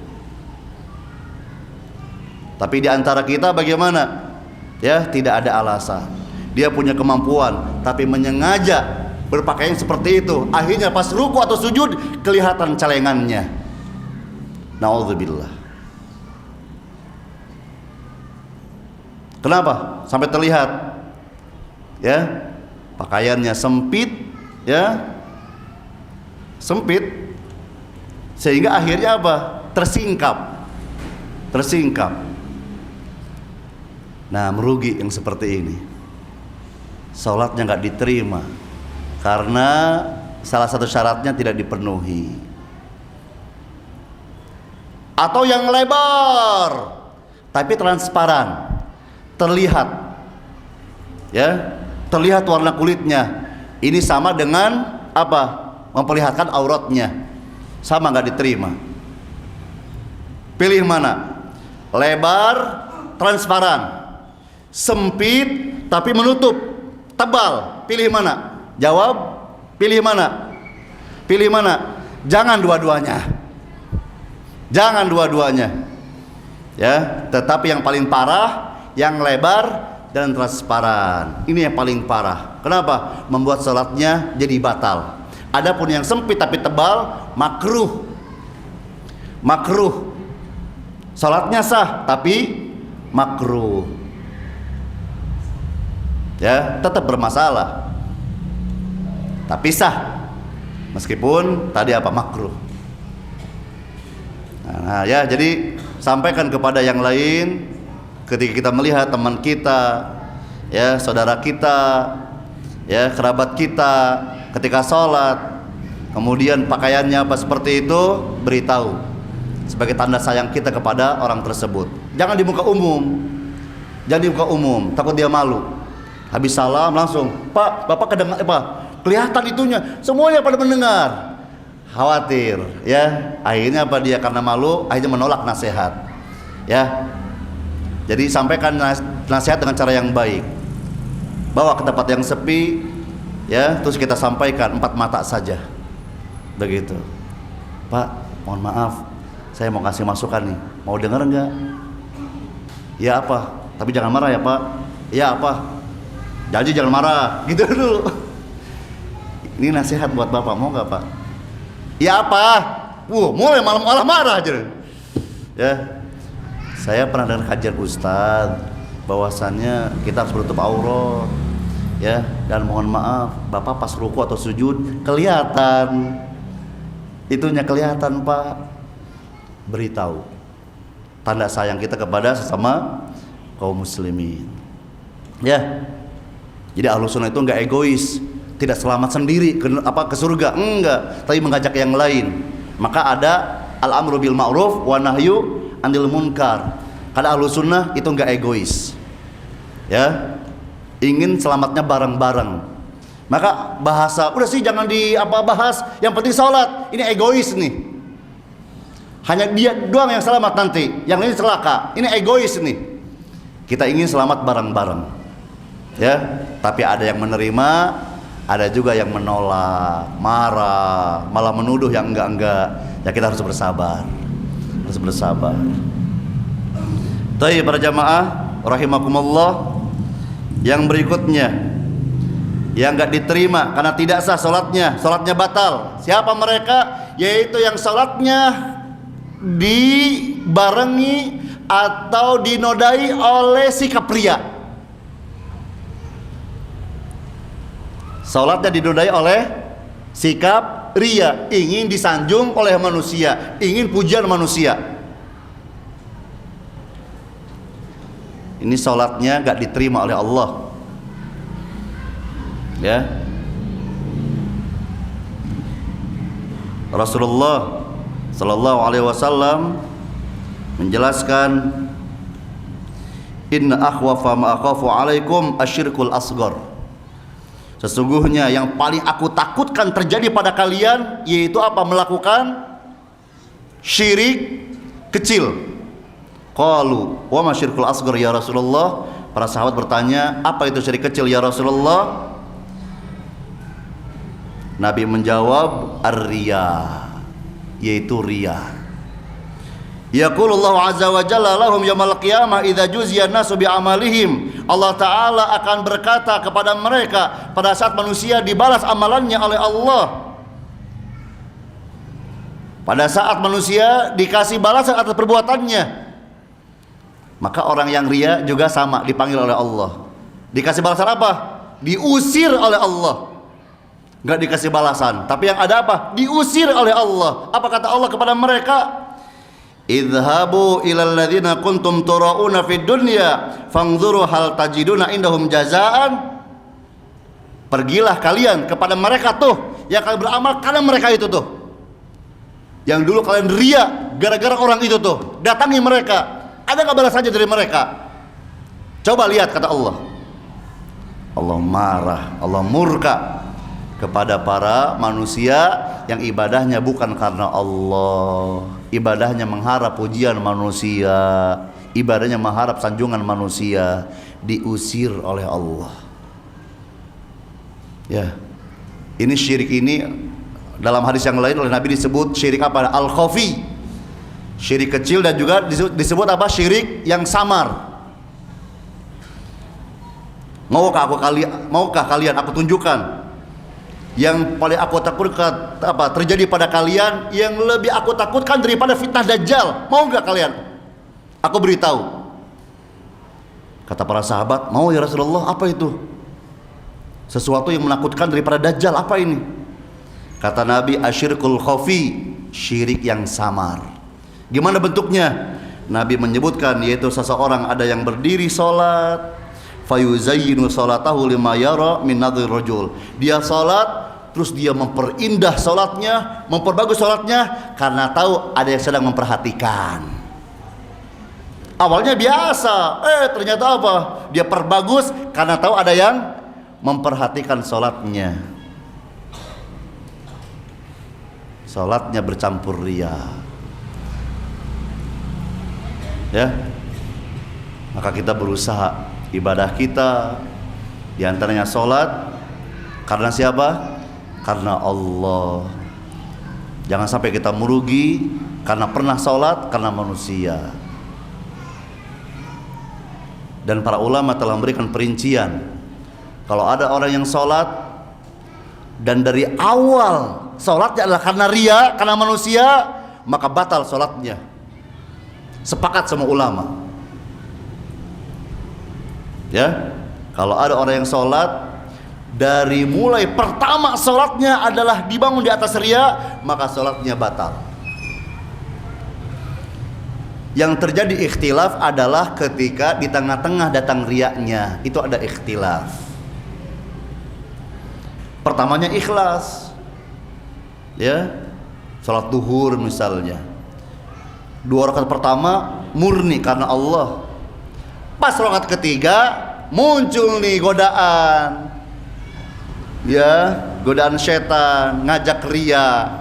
Tapi di antara kita bagaimana? Ya, tidak ada alasan. Dia punya kemampuan, tapi menyengaja berpakaian seperti itu. Akhirnya pas ruku atau sujud kelihatan celengannya. Na'udzubillah. Kenapa? Sampai terlihat. Ya, pakaiannya sempit, ya. Sempit. Sehingga akhirnya apa? Tersingkap. Tersingkap. Nah, merugi yang seperti ini. Salatnya nggak diterima karena salah satu syaratnya tidak dipenuhi. Atau yang lebar tapi transparan, terlihat, ya, terlihat warna kulitnya. Ini sama dengan apa? Memperlihatkan auratnya. Sama, nggak diterima. Pilih mana? Lebar, transparan, sempit tapi menutup, tebal. Pilih mana? Jawab. Pilih mana? Pilih mana? Jangan dua-duanya. Jangan dua-duanya. Ya, tetapi yang paling parah yang lebar dan transparan. Ini yang paling parah. Kenapa? Membuat salatnya jadi batal. Adapun yang sempit tapi tebal, makruh. Makruh. Salatnya sah tapi makruh. Ya, tetap bermasalah. Tapi sah. Meskipun tadi apa? Makruh. Nah, ya, jadi sampaikan kepada yang lain ketika kita melihat teman kita, ya, saudara kita, ya, kerabat kita ketika sholat, kemudian pakaiannya apa seperti itu, beritahu sebagai tanda sayang kita kepada orang tersebut. Jangan di muka umum. Jangan di muka umum, takut dia malu. Habis salam langsung, "Pak, Bapak kedengar apa? Kelihatan itunya." Semuanya pada mendengar. Khawatir, ya. Akhirnya apa, dia karena malu akhirnya menolak nasihat. Ya. Jadi sampaikan nasihat dengan cara yang baik. Bawa ke tempat yang sepi, ya, terus kita sampaikan 4 mata saja. Begitu. "Pak, mohon maaf, saya mau kasih masukan nih. Mau dengar enggak?" "Ya apa? Tapi jangan marah ya, Pak." "Ya apa? Janji jangan marah." Gitu dulu. "Ini nasihat buat Bapak, mau enggak, Pak?" "Ya apa?" Mulai malah marah aja. Ya. Saya pernah dengar kajian Ustadz bahwasannya kita harus menutup aurat, ya, dan mohon maaf Bapak pas ruku atau sujud kelihatan, itunya kelihatan, Pak. Beritahu tanda sayang kita kepada sesama kaum muslimin, ya. Jadi Ahlus Sunnah itu enggak egois, tidak selamat sendiri ke surga, enggak, tapi mengajak yang lain. Maka ada al-amru bil ma'ruf wa nahyu anil munkar. Karena Ahlus Sunnah itu enggak egois, ya, ingin selamatnya bareng-bareng. Maka bahasa udah sih jangan bahas, yang penting sholat. Ini egois nih, hanya dia doang yang selamat nanti, yang lain celaka. Ini egois nih. Kita ingin selamat bareng-bareng, ya. Tapi ada yang menerima, ada juga yang menolak, marah, malah menuduh yang enggak. Ya, kita harus bersabar. Harus bersabar. Baik, para jamaah rahimakumullah, yang berikutnya yang enggak diterima karena tidak sah salatnya batal. Siapa mereka? Yaitu yang salatnya dibarengi atau dinodai oleh sikap ria. Salatnya dinodai oleh sikap ria, ingin disanjung oleh manusia, ingin pujian manusia. Ini salatnya gak diterima oleh Allah, ya. Rasulullah sallallahu alaihi wasallam menjelaskan, "Inna akhwafa ma akhafu alaikum asyirkul asghar." Sesungguhnya yang paling aku takutkan terjadi pada kalian yaitu apa? Melakukan syirik kecil. Qalu wa ma syirkul asghar ya Rasulullah. Para sahabat bertanya, apa itu syirik kecil ya Rasulullah? Nabi menjawab, ar-riya, yaitu riya. Yaqulullahu azza wa jalla lahum yaumil qiyamah idza juziya an-nasu bi amalihim. Allah taala akan berkata kepada mereka pada saat manusia dibalas amalannya oleh Allah. Pada saat manusia dikasih balasan atas perbuatannya, maka orang yang riya juga sama dipanggil oleh Allah. Dikasih balasan apa? Diusir oleh Allah. Enggak dikasih balasan, tapi yang ada apa? Diusir oleh Allah. Apa kata Allah kepada mereka? Idhabu ilal ladzina kuntum turauna fid dunya fanzuru hal tajiduna indahum jazaan. Pergilah kalian kepada mereka tuh yang kalian beramal karena mereka itu tuh, yang dulu kalian ria gara-gara orang itu tuh. Datangi mereka, ada nggak balasannya dari mereka? Coba lihat, kata Allah. Allah marah, Allah murka kepada para manusia yang ibadahnya bukan karena Allah, ibadahnya mengharap pujian manusia, ibadahnya mengharap sanjungan manusia, diusir oleh Allah. Ya, ini syirik ini dalam hadis yang lain oleh Nabi disebut syirik apa? Al-khafi, syirik kecil, dan juga disebut apa? Syirik yang samar. Maukah kalian aku tunjukkan yang paling aku takutkan apa terjadi pada kalian, yang lebih aku takutkan daripada fitnah Dajjal? Mau nggak kalian aku beritahu? Kata para sahabat, mau ya Rasulullah. Apa itu? Sesuatu yang menakutkan daripada Dajjal, apa ini? Kata Nabi, asyirkul khafi, syirik yang samar. Gimana bentuknya? Nabi menyebutkan, yaitu seseorang ada yang berdiri sholat, fayuzayyinu sholatahu lima yara min nadhir rajul. Dia sholat, terus dia memperindah sholatnya, memperbagus sholatnya karena tahu ada yang sedang memperhatikan. Awalnya biasa, ternyata apa? Dia perbagus karena tahu ada yang memperhatikan sholatnya. Sholatnya bercampur riya. Ya, maka kita berusaha ibadah kita diantaranya sholat karena siapa? Karena Allah. Jangan sampai kita merugi karena pernah sholat karena manusia. Dan para ulama telah memberikan perincian, kalau ada orang yang sholat dan dari awal sholatnya adalah karena riya, karena manusia, maka batal sholatnya. Sepakat sama ulama. Ya, kalau ada orang yang sholat dari mulai pertama sholatnya adalah dibangun di atas riya, maka sholatnya batal. Yang terjadi ikhtilaf adalah ketika di tengah-tengah datang riyanya, itu ada ikhtilaf. Pertamanya ikhlas, ya, sholat duhur misalnya, 2 rakaat pertama murni karena Allah. Pas rakaat ketiga muncul nih godaan, ya, godaan setan ngajak riya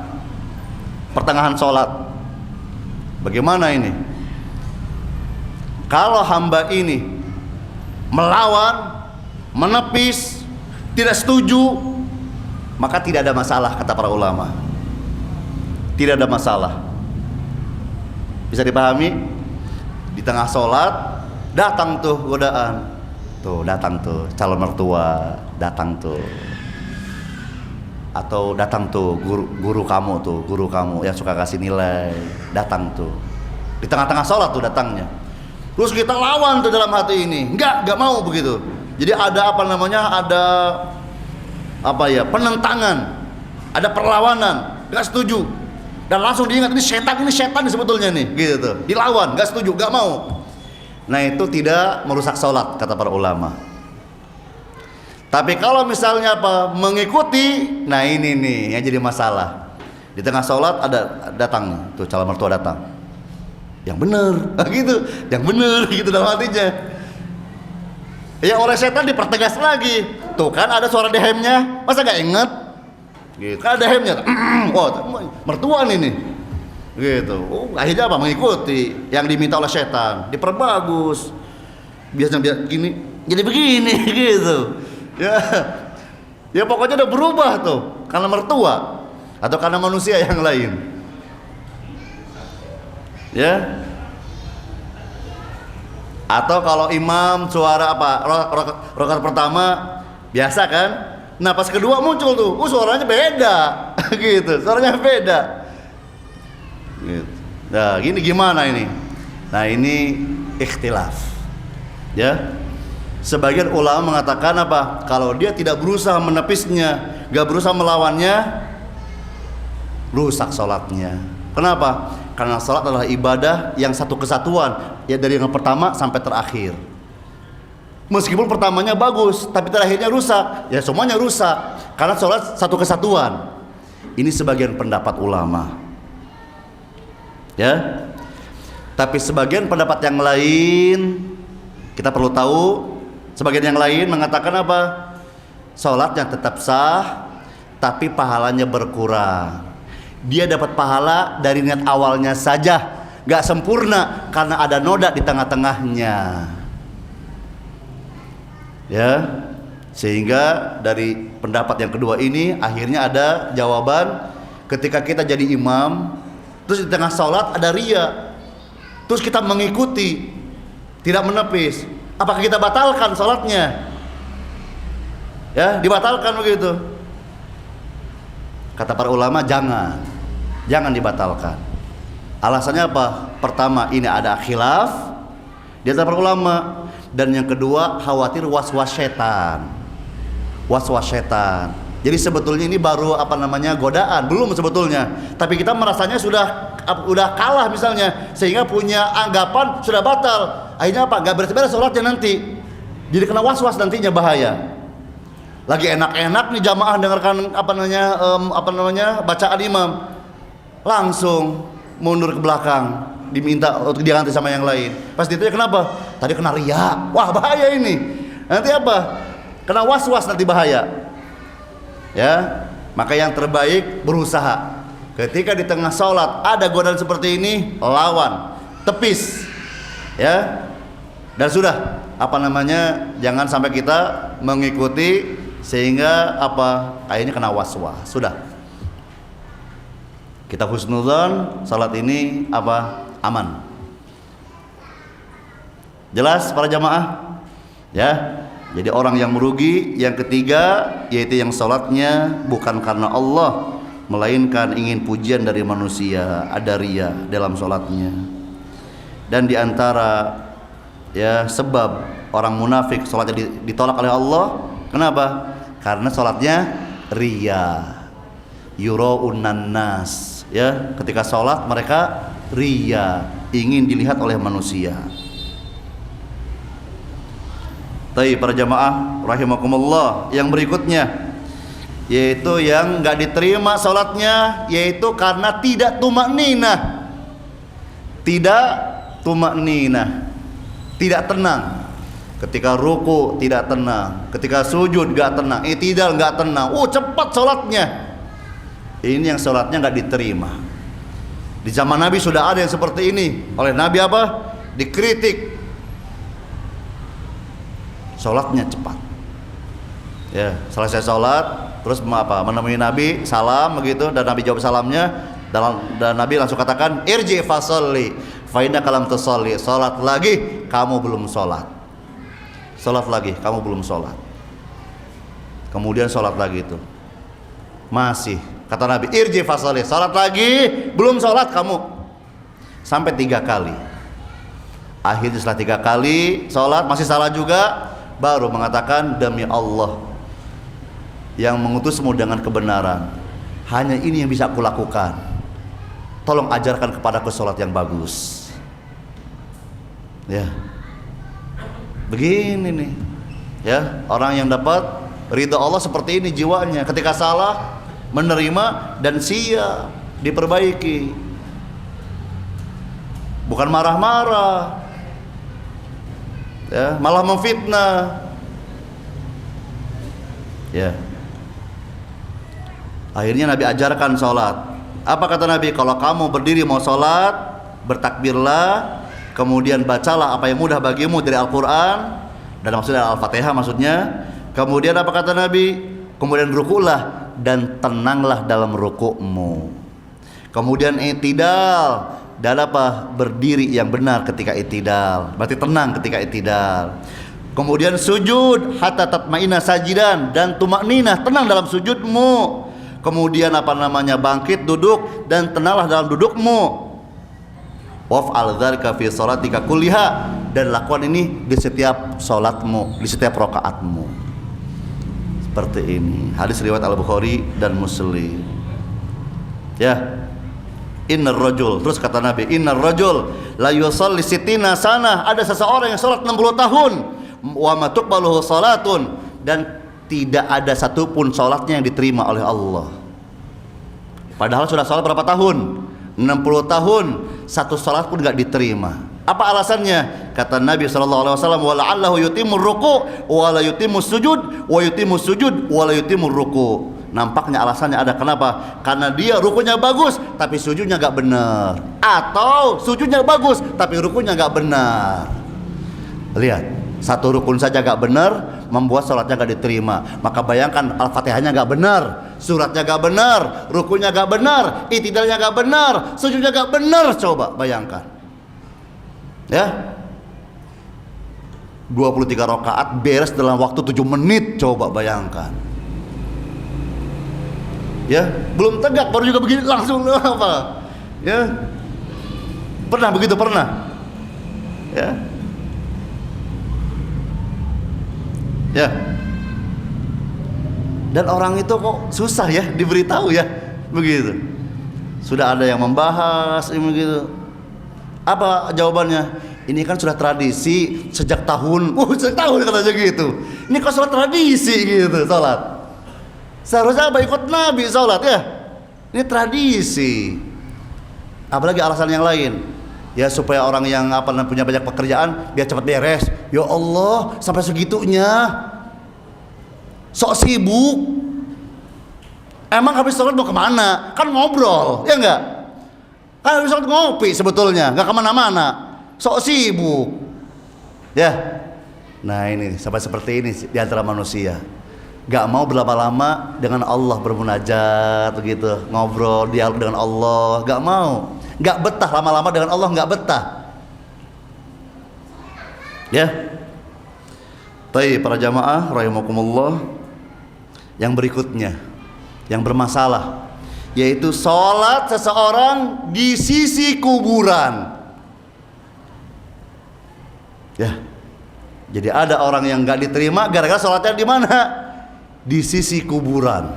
pertengahan sholat. Bagaimana ini? Kalau hamba ini melawan, menepis, tidak setuju, maka tidak ada masalah, kata para ulama. Tidak ada masalah. Bisa dipahami? Di tengah sholat datang tuh godaan, tuh datang tuh calon mertua, datang tuh, atau datang tuh guru kamu yang suka kasih nilai, datang tuh di tengah-tengah sholat tuh datangnya. Terus kita lawan tuh dalam hati ini, enggak mau begitu. Jadi ada apa namanya, ada apa ya, penentangan, ada perlawanan, enggak setuju, dan langsung diingat ini setan sebetulnya nih, gitu tuh, dilawan, enggak setuju, enggak mau. Nah itu tidak merusak sholat, kata para ulama. Tapi kalau misalnya apa, mengikuti, nah ini nih yang jadi masalah. Di tengah sholat ada datang tuh calon mertua datang, yang bener, gitu, yang bener, gitu dalam hatinya. Ya oleh setan dipertegas lagi. Tuh kan ada suara dehemnya, masa gak inget? Gitu. Kan ada dehemnya, oh mertua nih, gitu. Akhirnya apa? Mengikuti yang diminta oleh setan, diperbagus. Biasanya gini, jadi begini gitu. Ya, ya pokoknya udah berubah tuh karena mertua atau karena manusia yang lain. Ya. Atau kalau imam suara apa? Rakaat pertama biasa kan? Nah, pas kedua muncul tuh, suaranya beda. Gitu, suaranya beda. Gitu. Nah, gini gimana ini? Nah, ini ikhtilaf. Ya. Sebagian ulama mengatakan apa? Kalau dia tidak berusaha menepisnya, gak berusaha melawannya, rusak sholatnya. Kenapa? Karena sholat adalah ibadah yang satu kesatuan, ya dari yang pertama sampai terakhir. Meskipun pertamanya bagus, tapi terakhirnya rusak, ya semuanya rusak. Karena sholat satu kesatuan. Ini sebagian pendapat ulama. Ya. Tapi sebagian pendapat yang lain, kita perlu tahu, sebagian yang lain mengatakan apa? Sholatnya tetap sah, tapi pahalanya berkurang. Dia dapat pahala dari niat awalnya saja, gak sempurna karena ada noda di tengah-tengahnya. Ya, sehingga dari pendapat yang kedua ini akhirnya ada jawaban. Ketika kita jadi imam, terus di tengah sholat ada riya, terus kita mengikuti, tidak menepis, apakah kita batalkan sholatnya? Ya, dibatalkan begitu. Kata para ulama, jangan dibatalkan. Alasannya apa? Pertama, ini ada khilaf di antara para ulama, dan yang kedua khawatir was-was setan. Jadi sebetulnya ini baru godaan, belum sebetulnya. Tapi kita merasanya sudah kalah misalnya, sehingga punya anggapan sudah batal. Akhirnya apa? Gak beres-beres sholatnya nanti. Jadi kena was-was nantinya, bahaya. Lagi enak-enak nih jamaah dengarkan bacaan imam, langsung mundur ke belakang, diminta untuk diganti sama yang lain. Pas ditanya kenapa? Tadi kena riya. Wah, bahaya ini. Nanti apa? Kena was-was nanti, bahaya. Ya, maka yang terbaik berusaha. Ketika di tengah sholat ada godaan seperti ini, lawan, tepis. Ya. Dan sudah, jangan sampai kita mengikuti sehingga akhirnya kena was-was. Sudah, kita husnudzon, salat ini aman. Jelas para jamaah? Ya. Jadi orang yang merugi yang ketiga, yaitu yang salatnya bukan karena Allah, melainkan ingin pujian dari manusia, ada riya dalam salatnya. Dan diantara sebab orang munafik salatnya ditolak oleh Allah, kenapa? Karena salatnya riya, yura'unan nas. Ya, ketika salat mereka riya, ingin dilihat oleh manusia. Baik para jamaah rahimakumullah, yang berikutnya yaitu yang enggak diterima salatnya, yaitu karena tidak tumakninah. Tidak tenang. Ketika ruku tidak tenang, ketika sujud enggak tenang, i'tidal enggak tenang. Cepat salatnya. Ini yang salatnya enggak diterima. Di zaman Nabi sudah ada yang seperti ini. Oleh Nabi dikritik. Salatnya cepat. Ya, selesai salat terus menemui Nabi, salam begitu, dan Nabi jawab salamnya, dan Nabi langsung katakan, irji fasolli fa innaka lam tusolli. Salat lagi, kamu belum salat. Salat lagi, kamu belum salat. Kemudian salat lagi itu. Masih kata Nabi, irji fasolli, salat lagi, belum salat kamu. Sampai 3 kali. Akhirnya setelah 3 kali salat masih salah juga, baru mengatakan, demi Allah yang mengutusmu dengan kebenaran, hanya ini yang bisa aku lakukan. Tolong ajarkan kepadaku salat yang bagus. Ya, begini nih. Ya, orang yang dapat ridha Allah seperti ini jiwanya. Ketika salah, menerima dan siap diperbaiki. Bukan marah-marah. Ya, malah memfitnah. Ya. Akhirnya Nabi ajarkan sholat. Apa kata Nabi? Kalau kamu berdiri mau sholat, bertakbirlah, kemudian bacalah apa yang mudah bagimu dari Al-Quran, dan maksudnya Al-Fatihah maksudnya. Kemudian apa kata Nabi? Kemudian rukulah dan tenanglah dalam rukukmu. Kemudian i'tidal, dan apa? Berdiri yang benar ketika i'tidal, berarti tenang ketika i'tidal. Kemudian sujud hatta tatma'inna sajidan, dan tumakninah, tenang dalam sujudmu. Kemudian apa namanya? Bangkit, duduk, dan tenanglah dalam dudukmu. Waf'al dzalika fi shalatika kulliha, dan lakukan ini di setiap salatmu, di setiap rakaatmu. Seperti ini. Hadis riwayat Al-Bukhari dan Muslim. Ya. Innar rajul, terus kata Nabi, innar rajul la yusalli sittina sanah, ada seseorang yang salat 60 tahun, wa ma tuqbaluhu salatun, dan tidak ada satupun salatnya yang diterima oleh Allah. Padahal sudah salat berapa tahun? 60 tahun, satu salat pun enggak diterima. Apa alasannya? Kata Nabi SAW, wa la'allahu yutimur ruku' wa la yutimus sujud wa yutimus sujud wa la yutimur ruku'. Nampaknya alasannya ada. Kenapa? Karena dia rukunya bagus tapi sujudnya gak benar, atau sujudnya bagus tapi rukunya gak benar. Lihat, satu rukun saja gak benar membuat sholatnya gak diterima. Maka bayangkan Al-Fatihahnya gak benar, suratnya gak benar, rukunya gak benar, i'tidalnya gak benar, sujudnya gak benar. Coba bayangkan, ya, 23 rakaat beres dalam waktu 7 menit. Coba bayangkan, ya, belum tegak baru juga begini langsung apa, ya, pernah begitu? Pernah, ya, ya. Dan orang itu kok susah ya diberitahu ya, begitu. Sudah ada yang membahas ini begitu. Apa jawabannya? Ini kan sudah tradisi sejak tahun, sejak tahun katanya gitu. Ini kok sholat tradisi gitu, sholat. Seharusnya apa? Ikut Nabi sholat ya. Ini tradisi. Apalagi alasan yang lain, ya, supaya orang yang punya banyak pekerjaan biar cepat beres. Ya Allah, sampai segitunya, sok sibuk. Emang habis sholat mau kemana? Kan ngobrol, ya enggak? Kan habis sholat ngopi sebetulnya, nggak kemana-mana. Sok sibuk, ya. Nah ini sampai seperti ini di antara manusia. Gak mau berlama-lama dengan Allah bermunajat begitu, ngobrol, dialog dengan Allah, gak mau. Gak betah lama-lama dengan Allah, gak betah. Ya. Baik para jamaah rahimakumullah, yang berikutnya yang bermasalah, yaitu sholat seseorang di sisi kuburan. Ya. Jadi ada orang yang gak diterima gara-gara sholatnya di mana? Di sisi kuburan.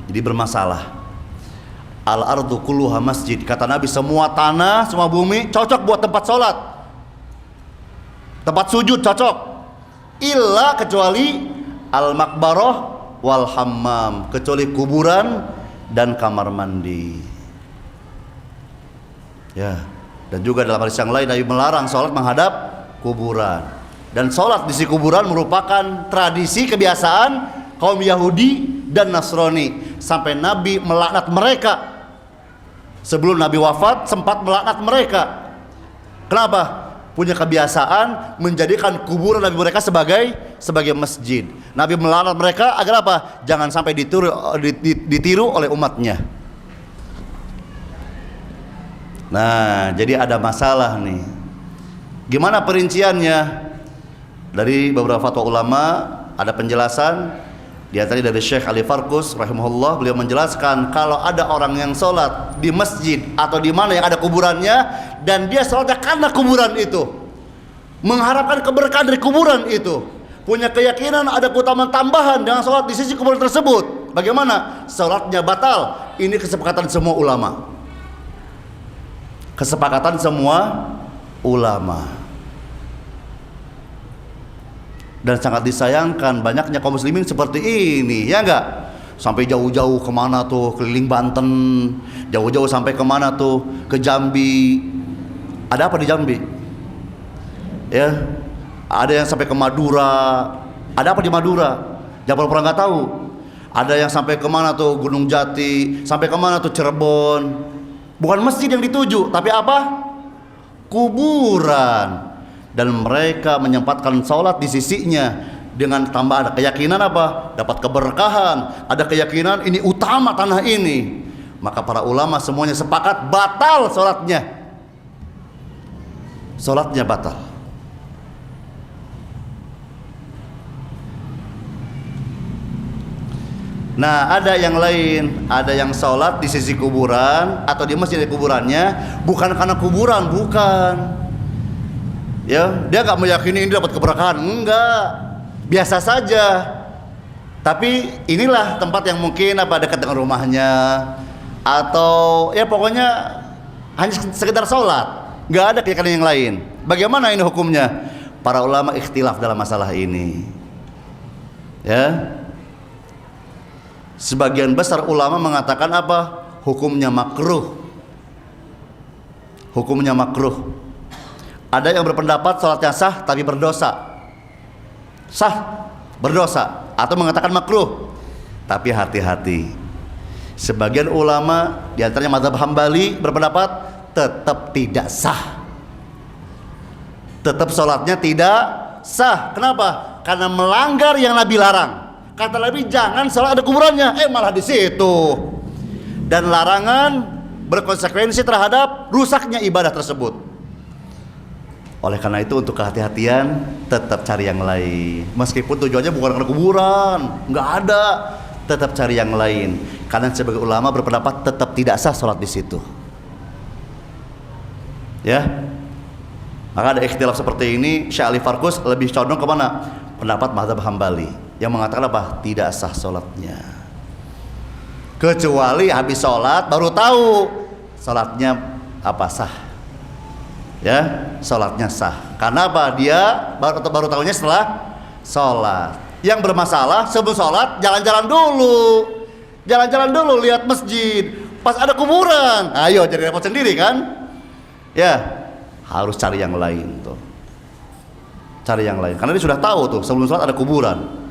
Jadi bermasalah. Al-ardu kulluha masjid, kata Nabi, semua tanah, semua bumi cocok buat tempat sholat, tempat sujud cocok, illa kecuali al-makbarah wal hammam, kecuali kuburan dan kamar mandi. Ya. Dan juga dalam hadis yang lain Nabi melarang sholat menghadap kuburan. Dan sholat di sisi kuburan merupakan tradisi kebiasaan kaum Yahudi dan Nasrani, sampai Nabi melaknat mereka. Sebelum Nabi wafat sempat melaknat mereka. Kenapa? Punya kebiasaan menjadikan kuburan Nabi mereka sebagai masjid. Nabi melaknat mereka agar apa? Jangan sampai ditiru oleh umatnya. Nah, jadi ada masalah nih. Gimana perinciannya? Dari beberapa fatwa ulama ada penjelasan. Di antaranya dari Syekh Ali Farkus rahimahullah, beliau menjelaskan kalau ada orang yang sholat di masjid atau di mana yang ada kuburannya, dan dia sholatnya karena kuburan itu, mengharapkan keberkahan dari kuburan itu, punya keyakinan ada keutamaan tambahan dengan sholat di sisi kuburan tersebut, bagaimana? Sholatnya batal. Ini kesepakatan semua ulama. Kesepakatan semua ulama. Dan sangat disayangkan banyaknya kaum muslimin seperti ini, ya enggak? Sampai jauh-jauh kemana tuh, keliling Banten, jauh-jauh sampai kemana tuh, ke Jambi. Ada apa di Jambi? Ya, ada yang sampai ke Madura. Ada apa di Madura? Jangan pernah nggak tahu. Ada yang sampai kemana tuh, Gunung Jati, sampai kemana tuh, Cirebon. Bukan masjid yang dituju, tapi apa? Kuburan. Dan mereka menyempatkan sholat di sisinya dengan tambah ada keyakinan apa? Dapat keberkahan. Ada keyakinan ini utama tanah ini. Maka para ulama semuanya sepakat batal sholatnya. Sholatnya batal. Nah, ada yang lain, ada yang sholat di sisi kuburan atau di masjid di kuburannya bukan karena kuburan, bukan. Ya, dia nggak meyakini ini dapat keberkahan, enggak, biasa saja. Tapi inilah tempat yang mungkin apa dekat dengan rumahnya, atau ya pokoknya hanya sekedar sholat, nggak ada keyakinan yang lain. Bagaimana ini hukumnya? Para ulama ikhtilaf dalam masalah ini. Ya. Sebagian besar ulama mengatakan apa? Hukumnya makruh. Hukumnya makruh. Ada yang berpendapat sholatnya sah tapi berdosa. Sah, berdosa, atau mengatakan makruh. Tapi hati-hati. Sebagian ulama di antaranya mazhab Hambali berpendapat tetap tidak sah. Tetap sholatnya tidak sah. Kenapa? Karena melanggar yang Nabi larang. Kata Nabi jangan sholat ada kuburannya, malah di situ. Dan larangan berkonsekuensi terhadap rusaknya ibadah tersebut. Oleh karena itu untuk kehati-hatian tetap cari yang lain. Meskipun tujuannya bukan karena kuburan, nggak ada, tetap cari yang lain. Karena sebagai ulama berpendapat tetap tidak sah sholat di situ. Ya, maka ada ikhtilaf seperti ini. Syekh Ali Farkus lebih condong kemana? Pendapat mazhab Hambali yang mengatakan apa? Tidak sah sholatnya, kecuali habis sholat baru tahu sholatnya apa sah. Ya, sholatnya sah. Karena apa? Dia baru tahunya setelah sholat. Yang bermasalah sebelum sholat jalan-jalan dulu, lihat masjid. Pas ada kuburan, ayo jadi repot sendiri kan? Ya, harus cari yang lain tuh. Cari yang lain. Karena dia sudah tahu tuh sebelum sholat ada kuburan.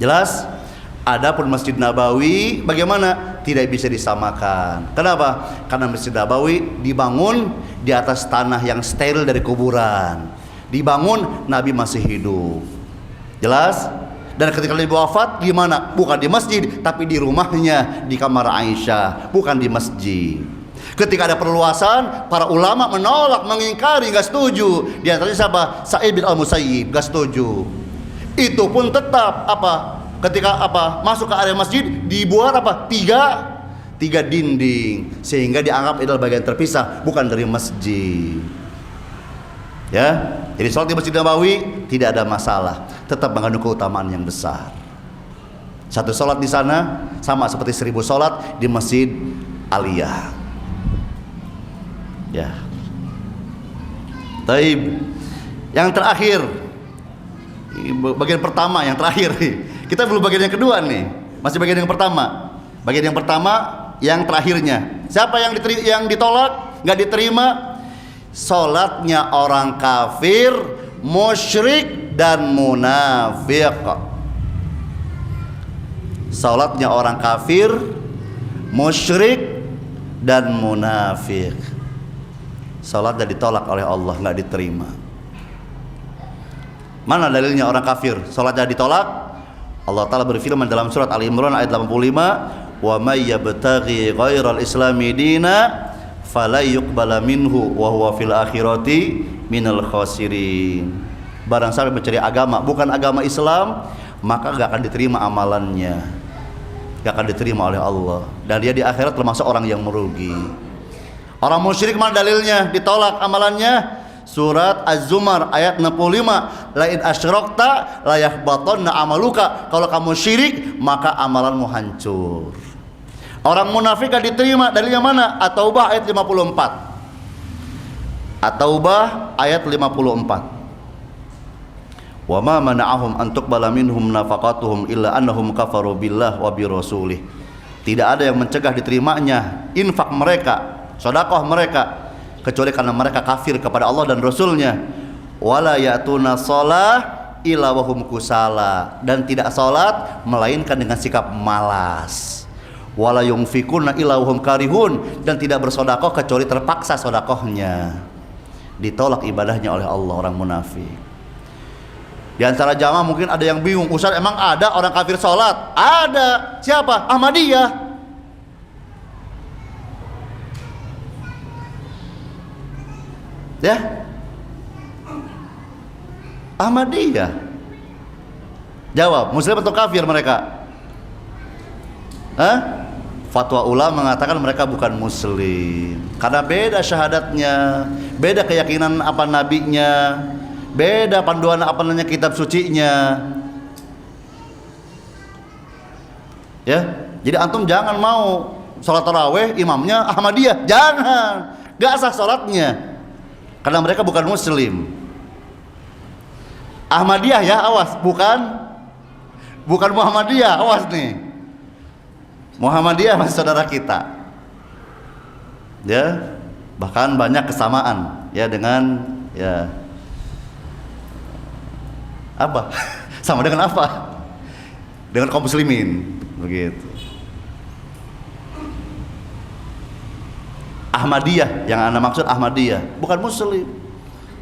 Jelas? Adapun Masjid Nabawi bagaimana? Tidak bisa disamakan. Kenapa? Karena Masjid Nabawi dibangun di atas tanah yang steril dari kuburan. Dibangun Nabi masih hidup. Jelas? Dan ketika Nabi wafat gimana? Bukan di masjid, tapi di rumahnya, di kamar Aisyah, bukan di masjid. Ketika ada perluasan, para ulama menolak, mengingkari, nggak setuju. Di antaranya siapa? Sa'id bin Al-Musayyib, nggak setuju. Itu pun tetap apa? Ketika apa? Masuk ke area masjid dibuat apa? Tiga dinding, sehingga dianggap adalah bagian terpisah, bukan dari masjid. Ya, jadi sholat di Masjid Nabawi tidak ada masalah, tetap mengandung keutamaan yang besar. Satu sholat di sana sama seperti 1000 sholat di Masjid Aliyah. Ya. Taib. Yang terakhir, bagian pertama yang terakhir nih. Kita belum bagian yang kedua nih. Masih bagian yang pertama. Bagian yang pertama yang terakhirnya. Siapa yang ditolak, nggak diterima? Salatnya orang kafir, musyrik dan munafik. Salatnya orang kafir, musyrik dan munafik. Salatnya ditolak oleh Allah, nggak diterima. Mana dalilnya orang kafir salatnya ditolak? Allah Ta'ala berfirman dalam surat Al-Imran ayat 85, wa may yabtaghi ghairal islami dina fala yuqbala minhu wa huwa fil akhirati minal khasirin. Barang siapa mencari agama bukan agama Islam, maka gak akan diterima amalannya, gak akan diterima oleh Allah, dan dia di akhirat termasuk orang yang merugi. Orang musyrik mana dalilnya ditolak amalannya? Surat Az-Zumar ayat 65, la in asyrakta la yahbatanna amaluka. Kalau kamu syirik maka amalanmu hancur. Orang munafik gak diterima, dalilnya mana? At-Taubah ayat 54. At-Taubah ayat 54. Wa ma mana'ahum an tuqbala minhum nafaqatuhum illa annahum kafaru billah wa bi rasulih. Tidak ada yang mencegah diterimanya infak mereka, sedekah mereka, kecuali karena mereka kafir kepada Allah dan Rasulnya. Wala ya'tuna shalah illa wahum kusala, dan tidak salat melainkan dengan sikap malas. Wala yunfikuna illa wahum karihun, dan tidak bersedekah kecuali terpaksa sedekahnya. Ditolak ibadahnya oleh Allah orang munafik. Di antara jamaah mungkin ada yang bingung, Ustaz, emang ada orang kafir salat? Ada. Siapa? Ahmadiyah. Ya, Ahmadiyah. Jawab, muslim atau kafir mereka? Fatwa ulama mengatakan mereka bukan muslim karena beda syahadatnya, beda keyakinan apa nabinya, beda panduan apa namanya kitab sucinya. Ya, jadi antum jangan mau sholat tarawih imamnya Ahmadiyah, jangan, gak sah sholatnya. Karena mereka bukan muslim. Ahmadiyah ya, awas, bukan Muhammadiyah, awas nih. Muhammadiyah masih saudara kita. Ya, bahkan banyak kesamaan ya dengan ya apa? Sama dengan apa? Dengan kaum muslimin, begitu. Ahmadiyah, yang anda maksud Ahmadiyah, bukan muslim.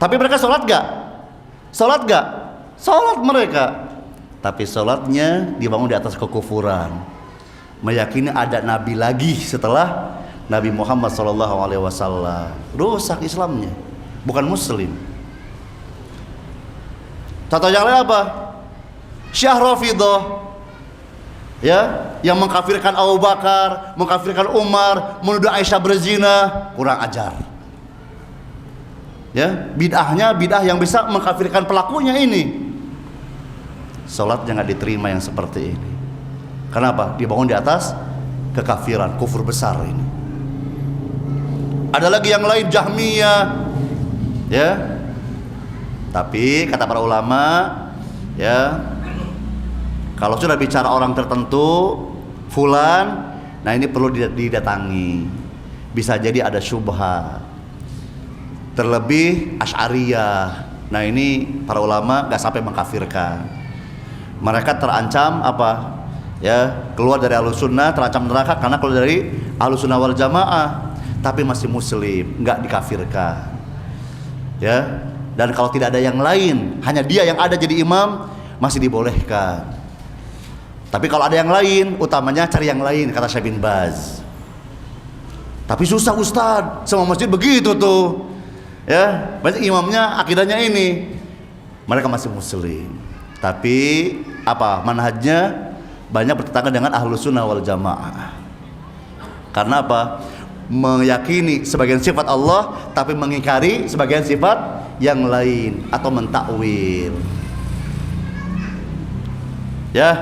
Tapi mereka sholat gak? Sholat gak? Sholat mereka. Tapi sholatnya dibangun di atas kekufuran, meyakini ada nabi lagi setelah Nabi Muhammad SAW. Rusak Islamnya, bukan muslim. Contoh yang lain apa? Syiah Rafidhah, ya, yang mengkafirkan Abu Bakar, mengkafirkan Umar, menuduh Aisyah berzina, kurang ajar. Ya, bid'ahnya bid'ah yang bisa mengkafirkan pelakunya ini. Salatnya nggak diterima yang seperti ini. Kenapa? Dibangun di atas kekafiran, kufur besar ini. Ada lagi yang lain, Jahmiyah, ya. Tapi kata para ulama, ya, kalau sudah bicara orang tertentu, fulan, nah ini perlu didatangi. Bisa jadi ada syubhat. Terlebih Asy'ariyah. Nah ini para ulama gak sampai mengkafirkan. Mereka terancam apa? Ya, keluar dari Ahlussunnah, terancam neraka karena keluar dari Ahlussunnah wal Jamaah, tapi masih muslim, gak dikafirkan. Ya, dan kalau tidak ada yang lain, hanya dia yang ada jadi imam, masih dibolehkan. Tapi kalau ada yang lain, utamanya cari yang lain, kata Syekh bin Baz. Tapi susah Ustaz, semua masjid begitu tuh. Ya, banyak imamnya akidahnya ini. Mereka masih muslim. Tapi apa? Manhajnya banyak bertentangan dengan Ahlussunnah wal Jamaah. Karena apa? Meyakini sebagian sifat Allah, tapi mengingkari sebagian sifat yang lain atau mentakwil. Ya.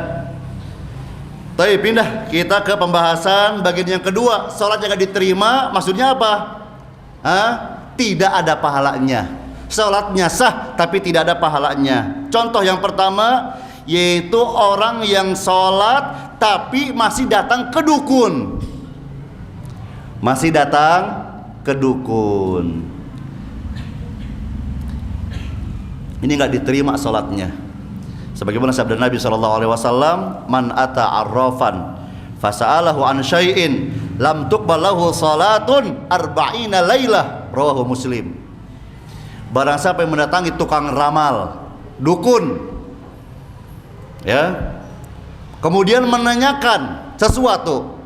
Tapi pindah kita ke pembahasan bagian yang kedua. Salat yang gak diterima maksudnya apa? Tidak ada pahalanya. Salatnya sah tapi tidak ada pahalanya. Contoh yang pertama yaitu orang yang salat tapi masih datang ke dukun. Masih datang ke dukun. Ini nggak diterima salatnya. Sebagaimana sabda Nabi SAW, man ata arrafan fasa'alahu an syai'in lam tuqbal lahu salatun arba'ina lailah, rawahu Muslim. Barang siapa yang mendatangi tukang ramal, dukun, ya, kemudian menanyakan sesuatu,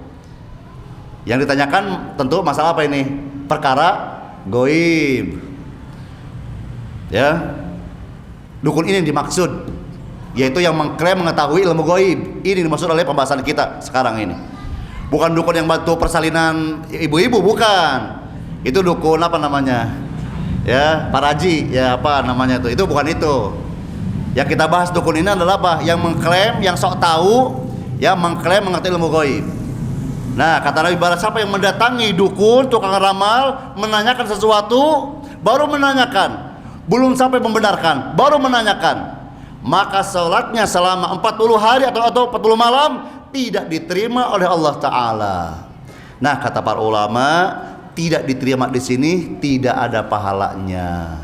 yang ditanyakan tentu masalah apa ini? Perkara goib, ya. Dukun ini dimaksud, yaitu yang mengklaim mengetahui ilmu goib. Ini dimaksud oleh pembahasan kita sekarang ini. Bukan dukun yang bantu persalinan ibu-ibu, bukan. Itu dukun apa namanya? Ya, paraji, ya apa namanya itu? Itu bukan itu. Yang kita bahas dukun ini adalah apa? Yang mengklaim, yang sok tahu, yang mengklaim mengerti ilmu goib. Nah, kata Nabi, barang siapa yang mendatangi dukun, tukang ramal, menanyakan sesuatu, baru menanyakan, belum sampai membenarkan, baru menanyakan, maka salatnya selama 40 hari atau 40 malam tidak diterima oleh Allah Ta'ala. Nah, kata para ulama, tidak diterima di sini tidak ada pahalanya.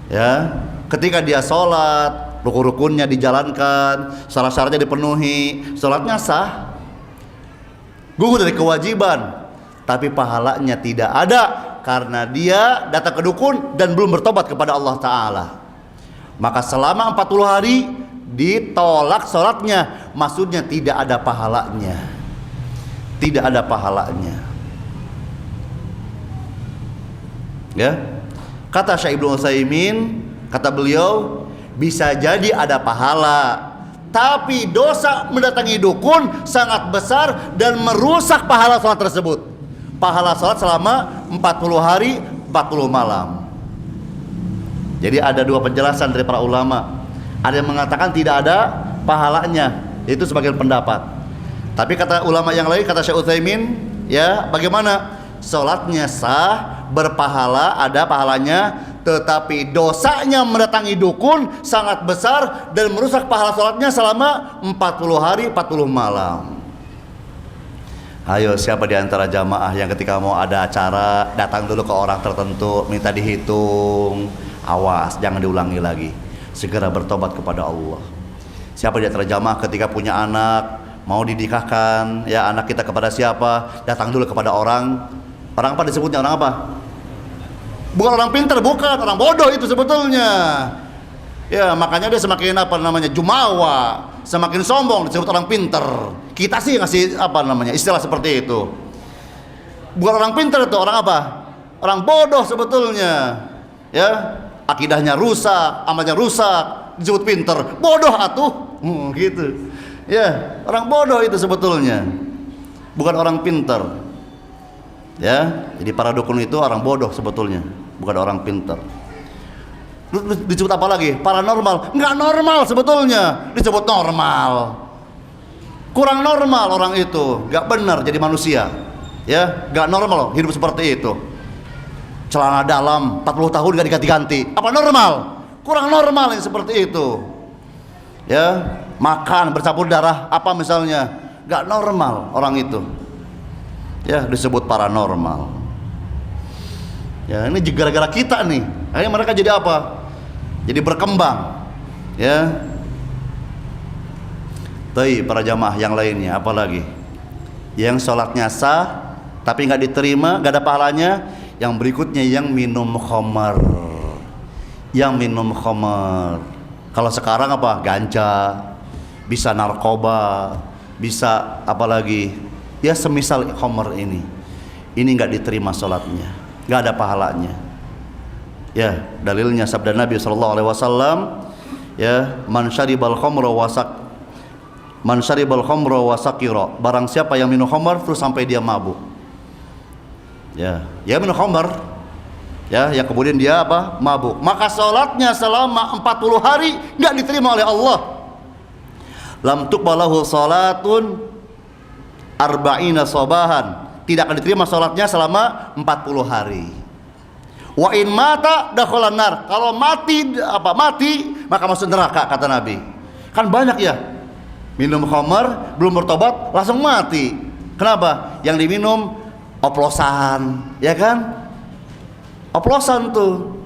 Ya, ketika dia sholat, rukun-rukunnya dijalankan, syarat-syaratnya dipenuhi, sholatnya sah, gugur dari kewajiban, tapi pahalanya tidak ada karena dia datang ke dukun dan belum bertobat kepada Allah Ta'ala. Maka selama 40 hari ditolak sholatnya, maksudnya tidak ada pahalanya, tidak ada pahalanya. Ya, kata Syekh Ibnu Utsaimin, kata beliau, bisa jadi ada pahala, tapi dosa mendatangi dukun sangat besar dan merusak pahala sholat tersebut. Pahala sholat selama 40 hari 40 malam. Jadi ada dua penjelasan dari para ulama. Ada yang mengatakan tidak ada pahalanya, itu sebagian pendapat. Tapi kata ulama yang lain, kata Syekh Utsaimin, ya bagaimana? Sholatnya sah, berpahala, ada pahalanya, tetapi dosanya mendatangi dukun sangat besar dan merusak pahala sholatnya selama 40 hari 40 malam. Ayo, siapa di antara jamaah yang ketika mau ada acara datang dulu ke orang tertentu minta dihitung? Awas, jangan diulangi lagi. Segera bertobat kepada Allah. Siapa di antara jamaah ketika punya anak mau dinikahkan, ya anak kita kepada siapa? Datang dulu kepada orang apa disebutnya, orang apa? Bukan orang pintar, bukan, orang bodoh itu sebetulnya. Ya, makanya dia semakin jumawa, semakin sombong disebut orang pintar. Kita sih ngasih istilah seperti itu. Bukan orang pintar itu, orang apa? Orang bodoh sebetulnya. Ya, akidahnya rusak, amalnya rusak, disebut pintar. Bodoh atuh. Gitu. Ya, orang bodoh itu sebetulnya. Bukan orang pintar. Ya, jadi para dukun itu orang bodoh sebetulnya, bukan orang pintar. Disebut apa lagi? Paranormal. Nggak normal sebetulnya, disebut normal. Kurang normal orang itu, nggak benar jadi manusia. Ya, nggak normal hidup seperti itu. Celana dalam 40 tahun nggak diganti-ganti. Apa normal? Kurang normal yang seperti itu. Ya, makan bercampur darah apa misalnya, nggak normal orang itu. Ya, disebut paranormal. Ya, ini gara-gara kita nih. Akhirnya mereka jadi apa? Jadi berkembang. Ya. Tapi para jamaah yang lainnya, apalagi yang sholatnya sah tapi nggak diterima, nggak ada pahalanya. Yang berikutnya yang minum khamar. Yang minum khamar. Kalau sekarang apa? Ganja, bisa narkoba, bisa apalagi? Ya semisal khamar ini nggak diterima sholatnya, nggak ada pahalanya. Ya, dalilnya sabda Nabi SAW, ya, man syaribal khamra wasakira, barang siapa yang minum khamar terus sampai dia mabuk. Ya minum khamar, ya, yang kemudian dia apa? Mabuk. Maka sholatnya selama 40 hari nggak diterima oleh Allah. Lam tuqbalahu sholatun arba'ina sobahan, tidak akan diterima sholatnya selama 40 hari. Wa in mata dakhalan nar, kalau mati maka masuk neraka kata Nabi. Kan banyak ya minum khamar belum bertobat langsung mati. Kenapa? Yang diminum oplosan, ya kan? Oplosan tuh.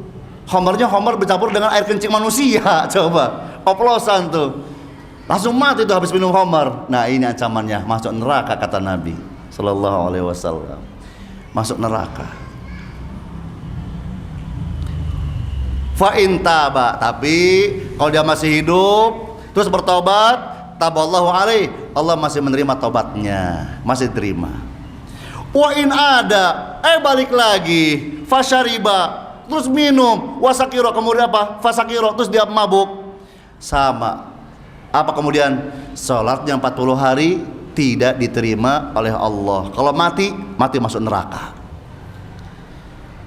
Khamarnya khamar bercampur dengan air kencing manusia, coba. Oplosan tuh. Langsung mati itu habis minum khamar. Nah, ini ancamannya, masuk neraka kata Nabi sallallahu alaihi wasallam. Masuk neraka. Fa in taba, tapi kalau dia masih hidup terus bertobat, taballahu alaihi, Allah masih menerima tobatnya, masih terima. Wa in ada, balik lagi, fasyariba, terus minum, wasakiro, kemudian apa? Fasakiro, terus dia mabuk. Sama. Apa kemudian? Sholatnya 40 hari tidak diterima oleh Allah. Kalau mati masuk neraka.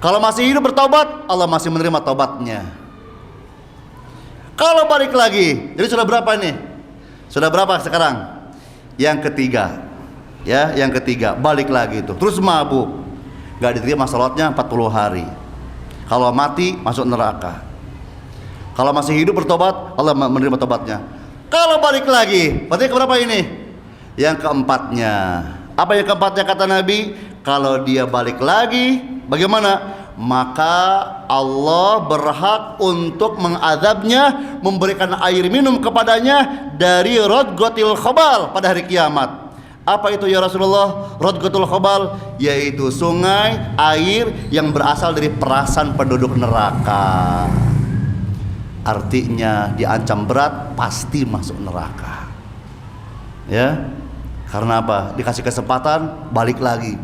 Kalau masih hidup bertobat, Allah masih menerima tobatnya. Kalau balik lagi, jadi sudah berapa nih? Sudah berapa sekarang? Yang ketiga. Ya, yang ketiga, balik lagi itu. Terus mabuk. Gak diterima sholatnya 40 hari. Kalau mati masuk neraka. Kalau masih hidup bertobat, Allah menerima tobatnya. Kalau balik lagi, berarti keberapa ini? Yang keempatnya. Apa yang keempatnya kata Nabi? Kalau dia balik lagi, bagaimana? maka Allah berhak untuk mengadabnya, memberikan air minum kepadanya dari Radghatil Khabal pada hari kiamat. Apa itu ya Rasulullah? Radghatul Khabal yaitu sungai air yang berasal dari perasan penduduk neraka. Artinya diancam berat, pasti masuk neraka. Ya. Karena apa? Dikasih kesempatan, balik lagi.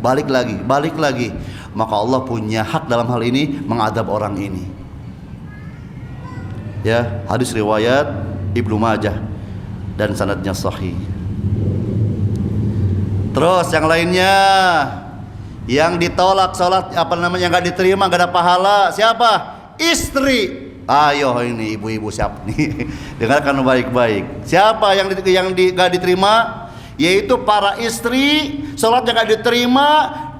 Maka Allah punya hak dalam hal ini mengadab orang ini. Ya, hadis riwayat Ibnu Majah dan sanadnya sahih. Terus yang lainnya, yang ditolak sholat nggak diterima, nggak ada pahala, siapa? Istri. Ayo ini ibu-ibu siapa nih? Dengarkan baik-baik. Siapa yang nggak diterima? Yaitu para istri, sholatnya nggak diterima.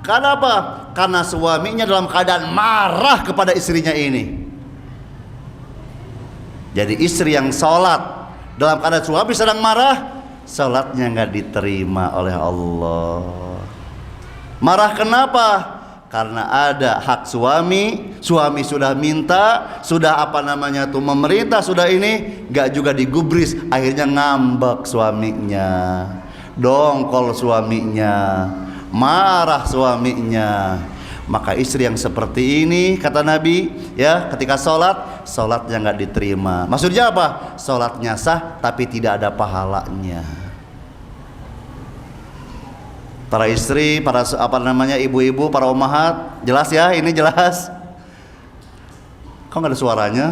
Karena apa? Karena suaminya dalam keadaan marah kepada istrinya ini. Jadi istri yang sholat dalam keadaan suami sedang marah, salatnya nggak diterima oleh Allah. Marah kenapa? Karena ada hak suami sudah minta, sudah memerintah, sudah ini nggak juga digubris, akhirnya ngambek suaminya, dongkol suaminya, marah suaminya. Maka istri yang seperti ini kata Nabi, ya, ketika sholatnya nggak diterima. Maksudnya apa? Sholatnya sah tapi tidak ada pahalanya. Para istri, para ibu-ibu, para ummahat, jelas ya, ini jelas. Kok nggak ada suaranya?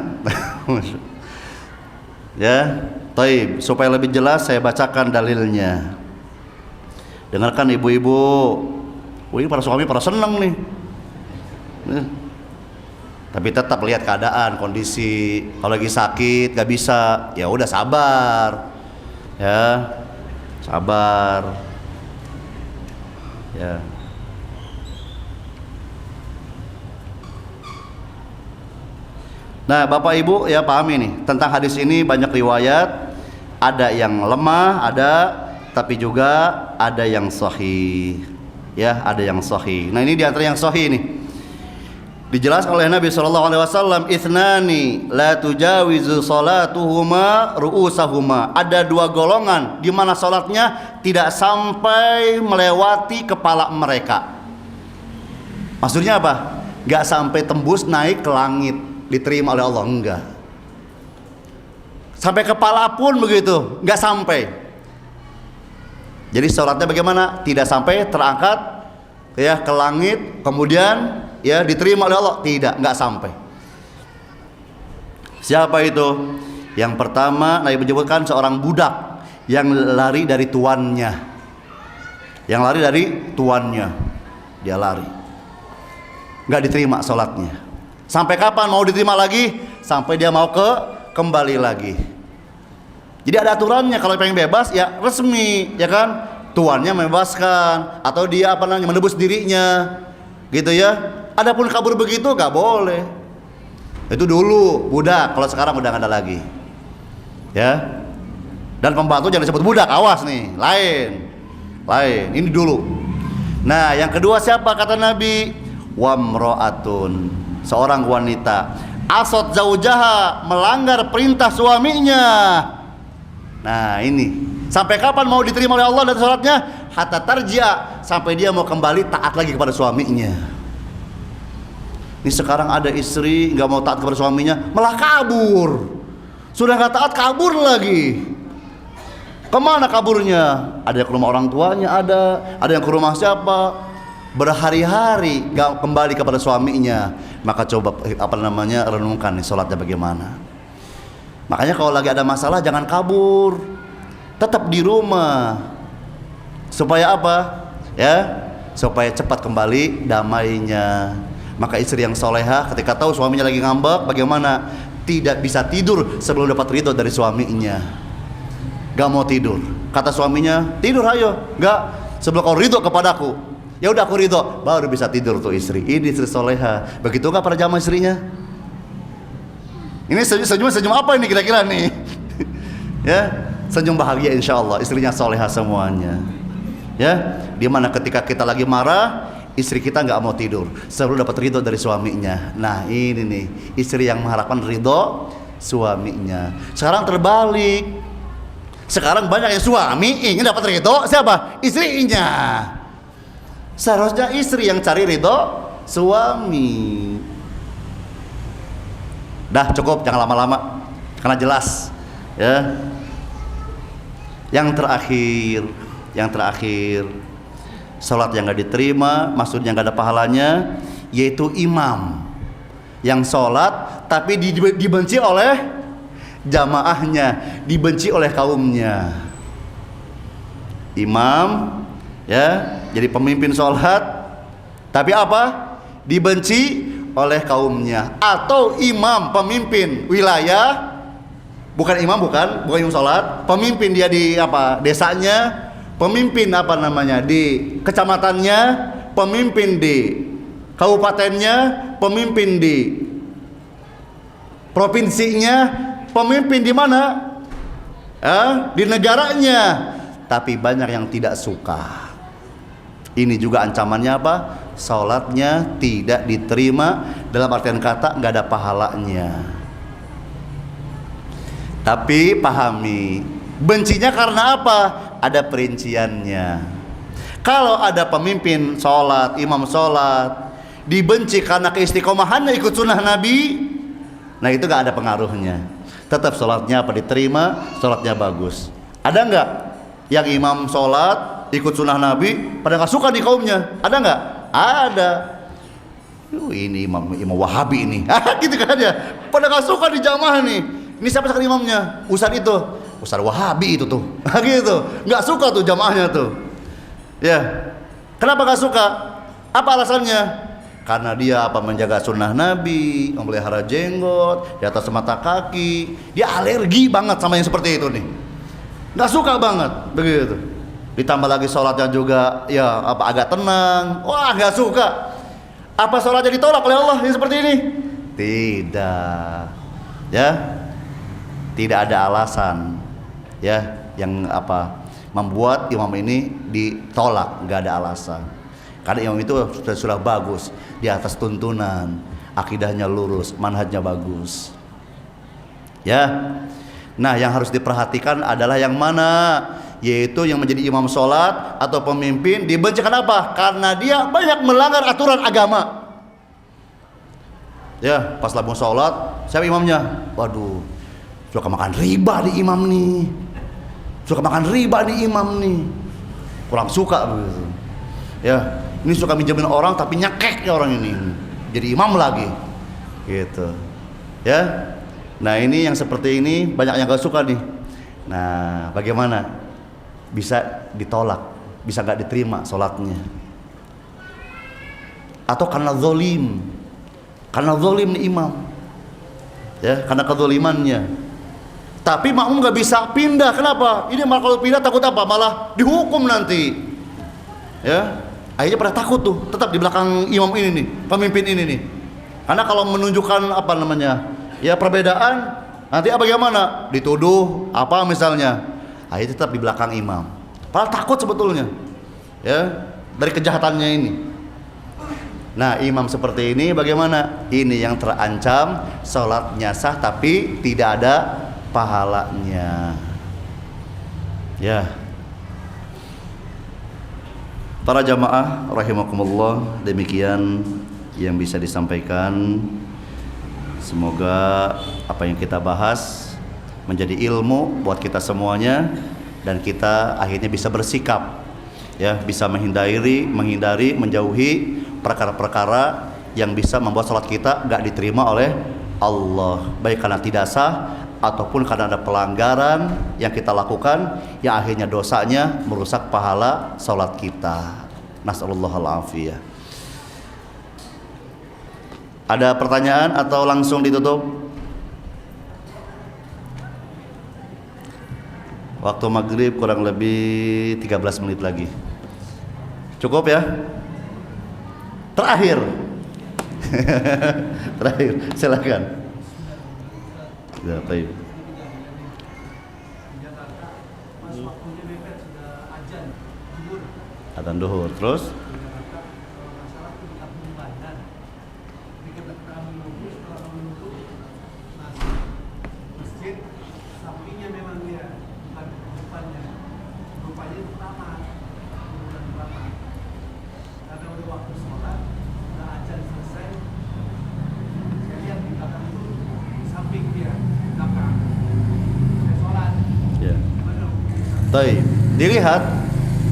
Ya, taib. Supaya lebih jelas saya bacakan dalilnya. Dengarkan ibu-ibu. Wih, para suami para seneng nih. Tapi tetap lihat keadaan, kondisi. Kalau lagi sakit nggak bisa, ya udah sabar, ya sabar, ya. Nah, Bapak Ibu ya pahami nih tentang hadis ini, banyak riwayat, ada yang lemah, tapi juga ada yang sahih, ya, ada yang sahih. Nah, ini diantara yang sahih nih. Dijelaskan oleh Nabi SAW, ithnani la tujawizu salatuhuma ru'usahuma. Ada dua golongan di mana salatnya tidak sampai melewati kepala mereka. Maksudnya apa? Gak sampai tembus naik ke langit diterima oleh Allah, enggak. Sampai kepala pun begitu, gak sampai. Jadi salatnya bagaimana? Tidak sampai terangkat ya ke langit, kemudian ya diterima oleh Allah, tidak, nggak sampai. Siapa itu? Yang pertama Nabi menyebutkan seorang budak yang lari dari tuannya. Dia lari, nggak diterima sholatnya. Sampai kapan mau diterima lagi? Sampai dia mau kembali lagi. Jadi ada aturannya. Kalau pengen bebas ya resmi, ya kan? Tuannya membebaskan atau dia menebus dirinya, gitu ya. Adapun kabur begitu gak boleh. Itu dulu budak, kalau sekarang udah gak ada lagi. Ya. Dan pembantu jangan disebut budak, awas nih, lain. Ini dulu. Nah, yang kedua siapa kata Nabi? Wamro'atun, seorang wanita asot zaujaha, melanggar perintah suaminya. Nah, ini sampai kapan mau diterima oleh Allah dan sholatnya? Hatta tarji'a, sampai dia mau kembali taat lagi kepada suaminya. Ini sekarang ada istri nggak mau taat kepada suaminya, malah kabur. Sudah nggak taat, kabur lagi. Kemana kaburnya? Ada yang ke rumah orang tuanya, ada yang ke rumah siapa? Berhari-hari nggak kembali kepada suaminya. Maka coba renungkan nih sholatnya bagaimana. Makanya kalau lagi ada masalah jangan kabur, tetap di rumah. Supaya apa? Ya, supaya cepat kembali damainya. Maka istri yang solehah ketika tahu suaminya lagi ngambek, bagaimana? Tidak bisa tidur sebelum dapat ridho dari suaminya. Gak mau tidur. Kata suaminya, tidur ayo. Gak, sebelum kau ridho kepadaku. Ya udah aku ridho, baru bisa tidur tuh istri. Ini istri solehah. Begitu gak para jamaah istrinya? Ini senyum apa ini kira-kira nih? Ya, senyum bahagia insya Allah. Istrinya solehah semuanya. Ya, dimana ketika kita lagi marah, istri kita nggak mau tidur sebelum dapat ridho dari suaminya. Nah ini nih, istri yang mengharapkan ridho suaminya. Sekarang terbalik. Sekarang banyak yang suami ingin dapat ridho siapa? Istrinya. Seharusnya istri yang cari ridho suami. Dah cukup, jangan lama-lama karena jelas ya. Yang terakhir sholat yang gak diterima, maksudnya gak ada pahalanya, yaitu imam yang sholat tapi dibenci oleh jamaahnya, dibenci oleh kaumnya. Imam ya, jadi pemimpin sholat tapi apa? Dibenci oleh kaumnya. Atau imam pemimpin wilayah, bukan imam sholat, pemimpin dia di apa? Desanya, pemimpin apa namanya di kecamatannya, pemimpin di kabupatennya, pemimpin di provinsinya, pemimpin di mana? Di negaranya. Tapi banyak yang tidak suka. Ini juga ancamannya apa? Salatnya tidak diterima, dalam artian kata nggak ada pahalanya. Tapi pahami, bencinya karena apa? Ada perinciannya. Kalau ada pemimpin sholat, imam sholat, dibenci karena keistiqomahannya ikut sunnah Nabi, nah itu gak ada pengaruhnya. Tetap sholatnya apa diterima, sholatnya bagus. Ada nggak yang imam sholat ikut sunnah Nabi pada nggak suka di kaumnya? Ada nggak? Ada. Ini imam Wahabi ini, gitu kan ya? Pada nggak suka di jamaah nih. Ini siapa sekarang imamnya? Ustadz itu. Ustadz Wahabi itu tuh, gitu, nggak suka tuh jamaahnya tuh, ya. Kenapa nggak suka? Apa alasannya? Karena dia apa? Menjaga sunnah Nabi, memelihara jenggot di atas mata kaki. Dia alergi banget sama yang seperti itu nih, nggak suka banget, begitu. Ditambah lagi sholatnya juga, ya apa agak tenang, wah nggak suka. Apa sholatnya ditolak oleh Allah yang seperti ini? Tidak, ya. Tidak ada alasan ya yang apa membuat imam ini ditolak, nggak ada alasan. Karena imam itu sudah bagus, di atas tuntunan, akidahnya lurus, manhajnya bagus. Ya. Nah, yang harus diperhatikan adalah yang mana? Yaitu yang menjadi imam sholat atau pemimpin dibenci kenapa? Karena dia banyak melanggar aturan agama. Ya, pas lagi sholat, siapa imamnya? Waduh, suka makan riba di imam nih. Suka makan riba di imam nih. Kurang suka begitu. Ya, ini suka minjemin orang tapi nyekek ya orang ini. Jadi imam lagi. Gitu. Ya. Nah, ini yang seperti ini banyak yang gak suka nih. Nah, bagaimana? Bisa ditolak, bisa gak diterima sholatnya. Atau karena zolim. Karena zolim nih imam. Ya, karena kezolimannya. Tapi makmum gak bisa pindah. Kenapa? Ini malah kalau pindah takut apa? Malah dihukum nanti. Ya, akhirnya pada takut tuh, tetap di belakang imam ini nih, pemimpin ini nih. Karena kalau menunjukkan apa namanya, ya perbedaan, nanti apa bagaimana? Dituduh apa misalnya? Akhirnya tetap di belakang imam. Padahal takut sebetulnya. Ya, dari kejahatannya ini. Nah, imam seperti ini bagaimana? Ini yang terancam sholatnya sah tapi tidak ada pahalanya. Ya. Para jamaah rahimakumullah, demikian yang bisa disampaikan. Semoga apa yang kita bahas menjadi ilmu buat kita semuanya dan kita akhirnya bisa bersikap, ya, bisa menghindari, menjauhi perkara-perkara yang bisa membuat salat kita gak diterima oleh Allah, baik karena tidak sah ataupun karena ada pelanggaran yang kita lakukan yang akhirnya dosanya merusak pahala salat kita. Nasallallahu al-afiyah. Ada pertanyaan atau langsung ditutup? Waktu maghrib kurang lebih 13 menit lagi. Cukup ya? Terakhir. Terakhir, silakan. Ya, baik. Adzan duhur, terus Baik, dilihat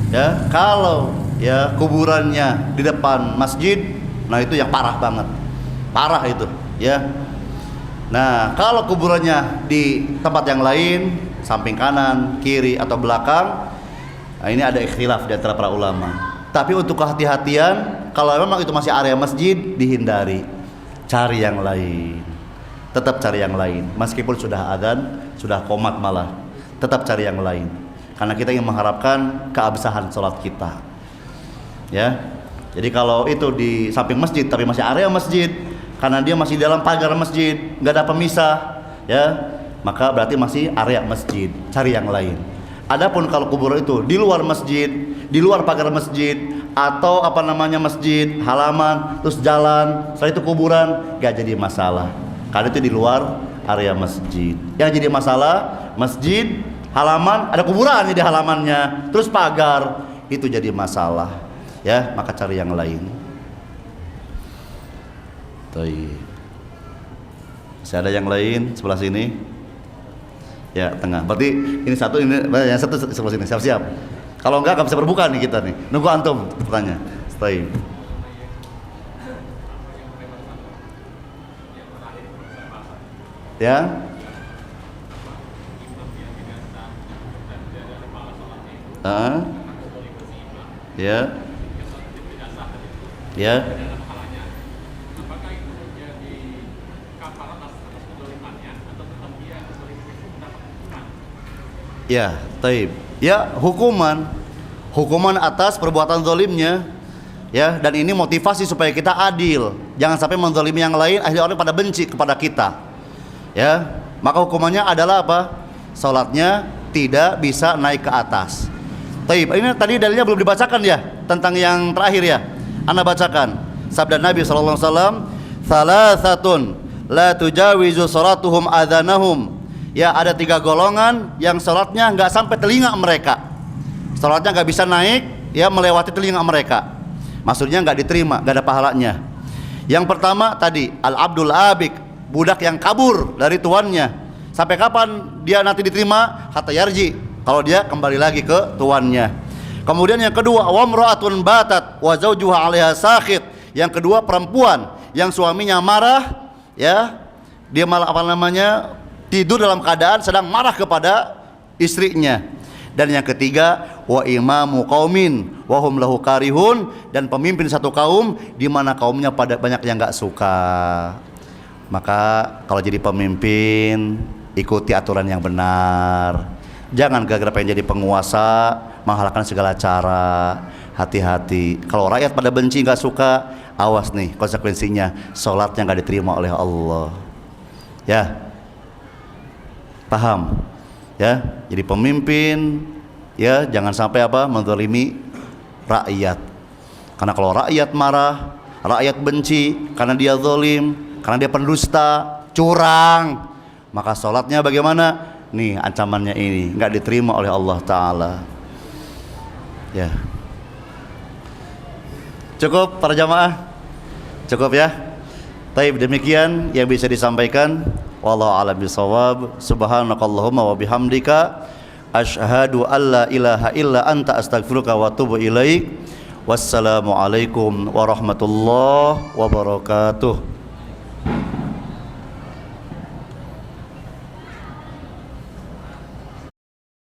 ya, kalau ya kuburannya di depan masjid, nah itu yang parah banget. Parah itu, ya. Nah, kalau kuburannya di tempat yang lain, samping kanan, kiri atau belakang, nah ini ada ikhtilaf di antara para ulama. Tapi untuk kehati-hatian, kalau memang itu masih area masjid, dihindari. Cari yang lain. Tetap cari yang lain. Meskipun sudah adzan, sudah qomat malah, tetap cari yang lain. Karena kita ingin mengharapkan keabsahan sholat kita. Ya. Jadi kalau itu di samping masjid tapi masih area masjid, karena dia masih dalam pagar masjid, nggak ada pemisah, ya, maka berarti masih area masjid. Cari yang lain. Adapun kalau kuburan itu di luar masjid, di luar pagar masjid, atau apa namanya masjid, halaman, terus jalan, setelah itu kuburan, nggak jadi masalah. Karena itu di luar area masjid. Yang jadi masalah masjid, halaman, ada kuburan di halamannya, terus pagar, itu jadi masalah, ya, maka cari yang lain. Baik. Masih ada yang lain sebelah sini? Ya, tengah. Berarti ini satu, ini yang satu sebelah sini. Siap-siap. Kalau enggak bisa berbuka nih kita nih. Nunggu antum bertanya. Baik. Ya. Ya. Ya. Ya, taib. Ya, hukuman atas perbuatan zalimnya. Ya, dan ini motivasi supaya kita adil. Jangan sampai menzalimi yang lain, akhirnya orang pada benci kepada kita. Ya, maka hukumannya adalah apa? Salatnya tidak bisa naik ke atas. Taib. Ini tadi dalilnya belum dibacakan ya, tentang yang terakhir ya. Anda bacakan. Sabda Nabi sallallahu alaihi wasallam, "Salasatun la tujawizu salatuhum adhanahum." Ya, ada 3 golongan yang sholatnya nggak sampai telinga mereka. Sholatnya nggak bisa naik, ya, melewati telinga mereka. Maksudnya nggak diterima, nggak ada pahalanya. Yang pertama tadi, al-abdul abik, budak yang kabur dari tuannya. Sampai kapan dia nanti diterima? Hatta yarji, kalau dia kembali lagi ke tuannya. Kemudian yang kedua, wamra'atun batat wa zawjuha 'alaiha sakhit. Yang kedua, perempuan yang suaminya marah, ya, dia malah apa namanya? Tidur dalam keadaan sedang marah kepada istrinya. Dan yang ketiga, wa imamu qaumin wa hum lahu karihun, dan pemimpin satu kaum di mana kaumnya pada banyak yang enggak suka. Maka kalau jadi pemimpin, ikuti aturan yang benar. Jangan gara-gara pengen jadi penguasa menghalalkan segala cara. Hati-hati. Kalau rakyat pada benci enggak suka, awas nih konsekuensinya, salatnya enggak diterima oleh Allah. Ya. Paham? Ya, jadi pemimpin, ya, jangan sampai apa? Menzalimi rakyat. Karena kalau rakyat marah, rakyat benci karena dia zalim, karena dia pendusta, curang, maka sholatnya bagaimana? Nih ancamannya ini, nggak diterima oleh Allah Ta'ala. Ya. Cukup para jamaah? Cukup ya? Taib, demikian yang bisa disampaikan. Wallahu a'lam bishawab. Subhanakallahumma wa bihamdika asyhadu an la ilaha illa anta astaghfiruka wa atubu ilaik. Wassalamu alaikum warahmatullahi wabarakatuh.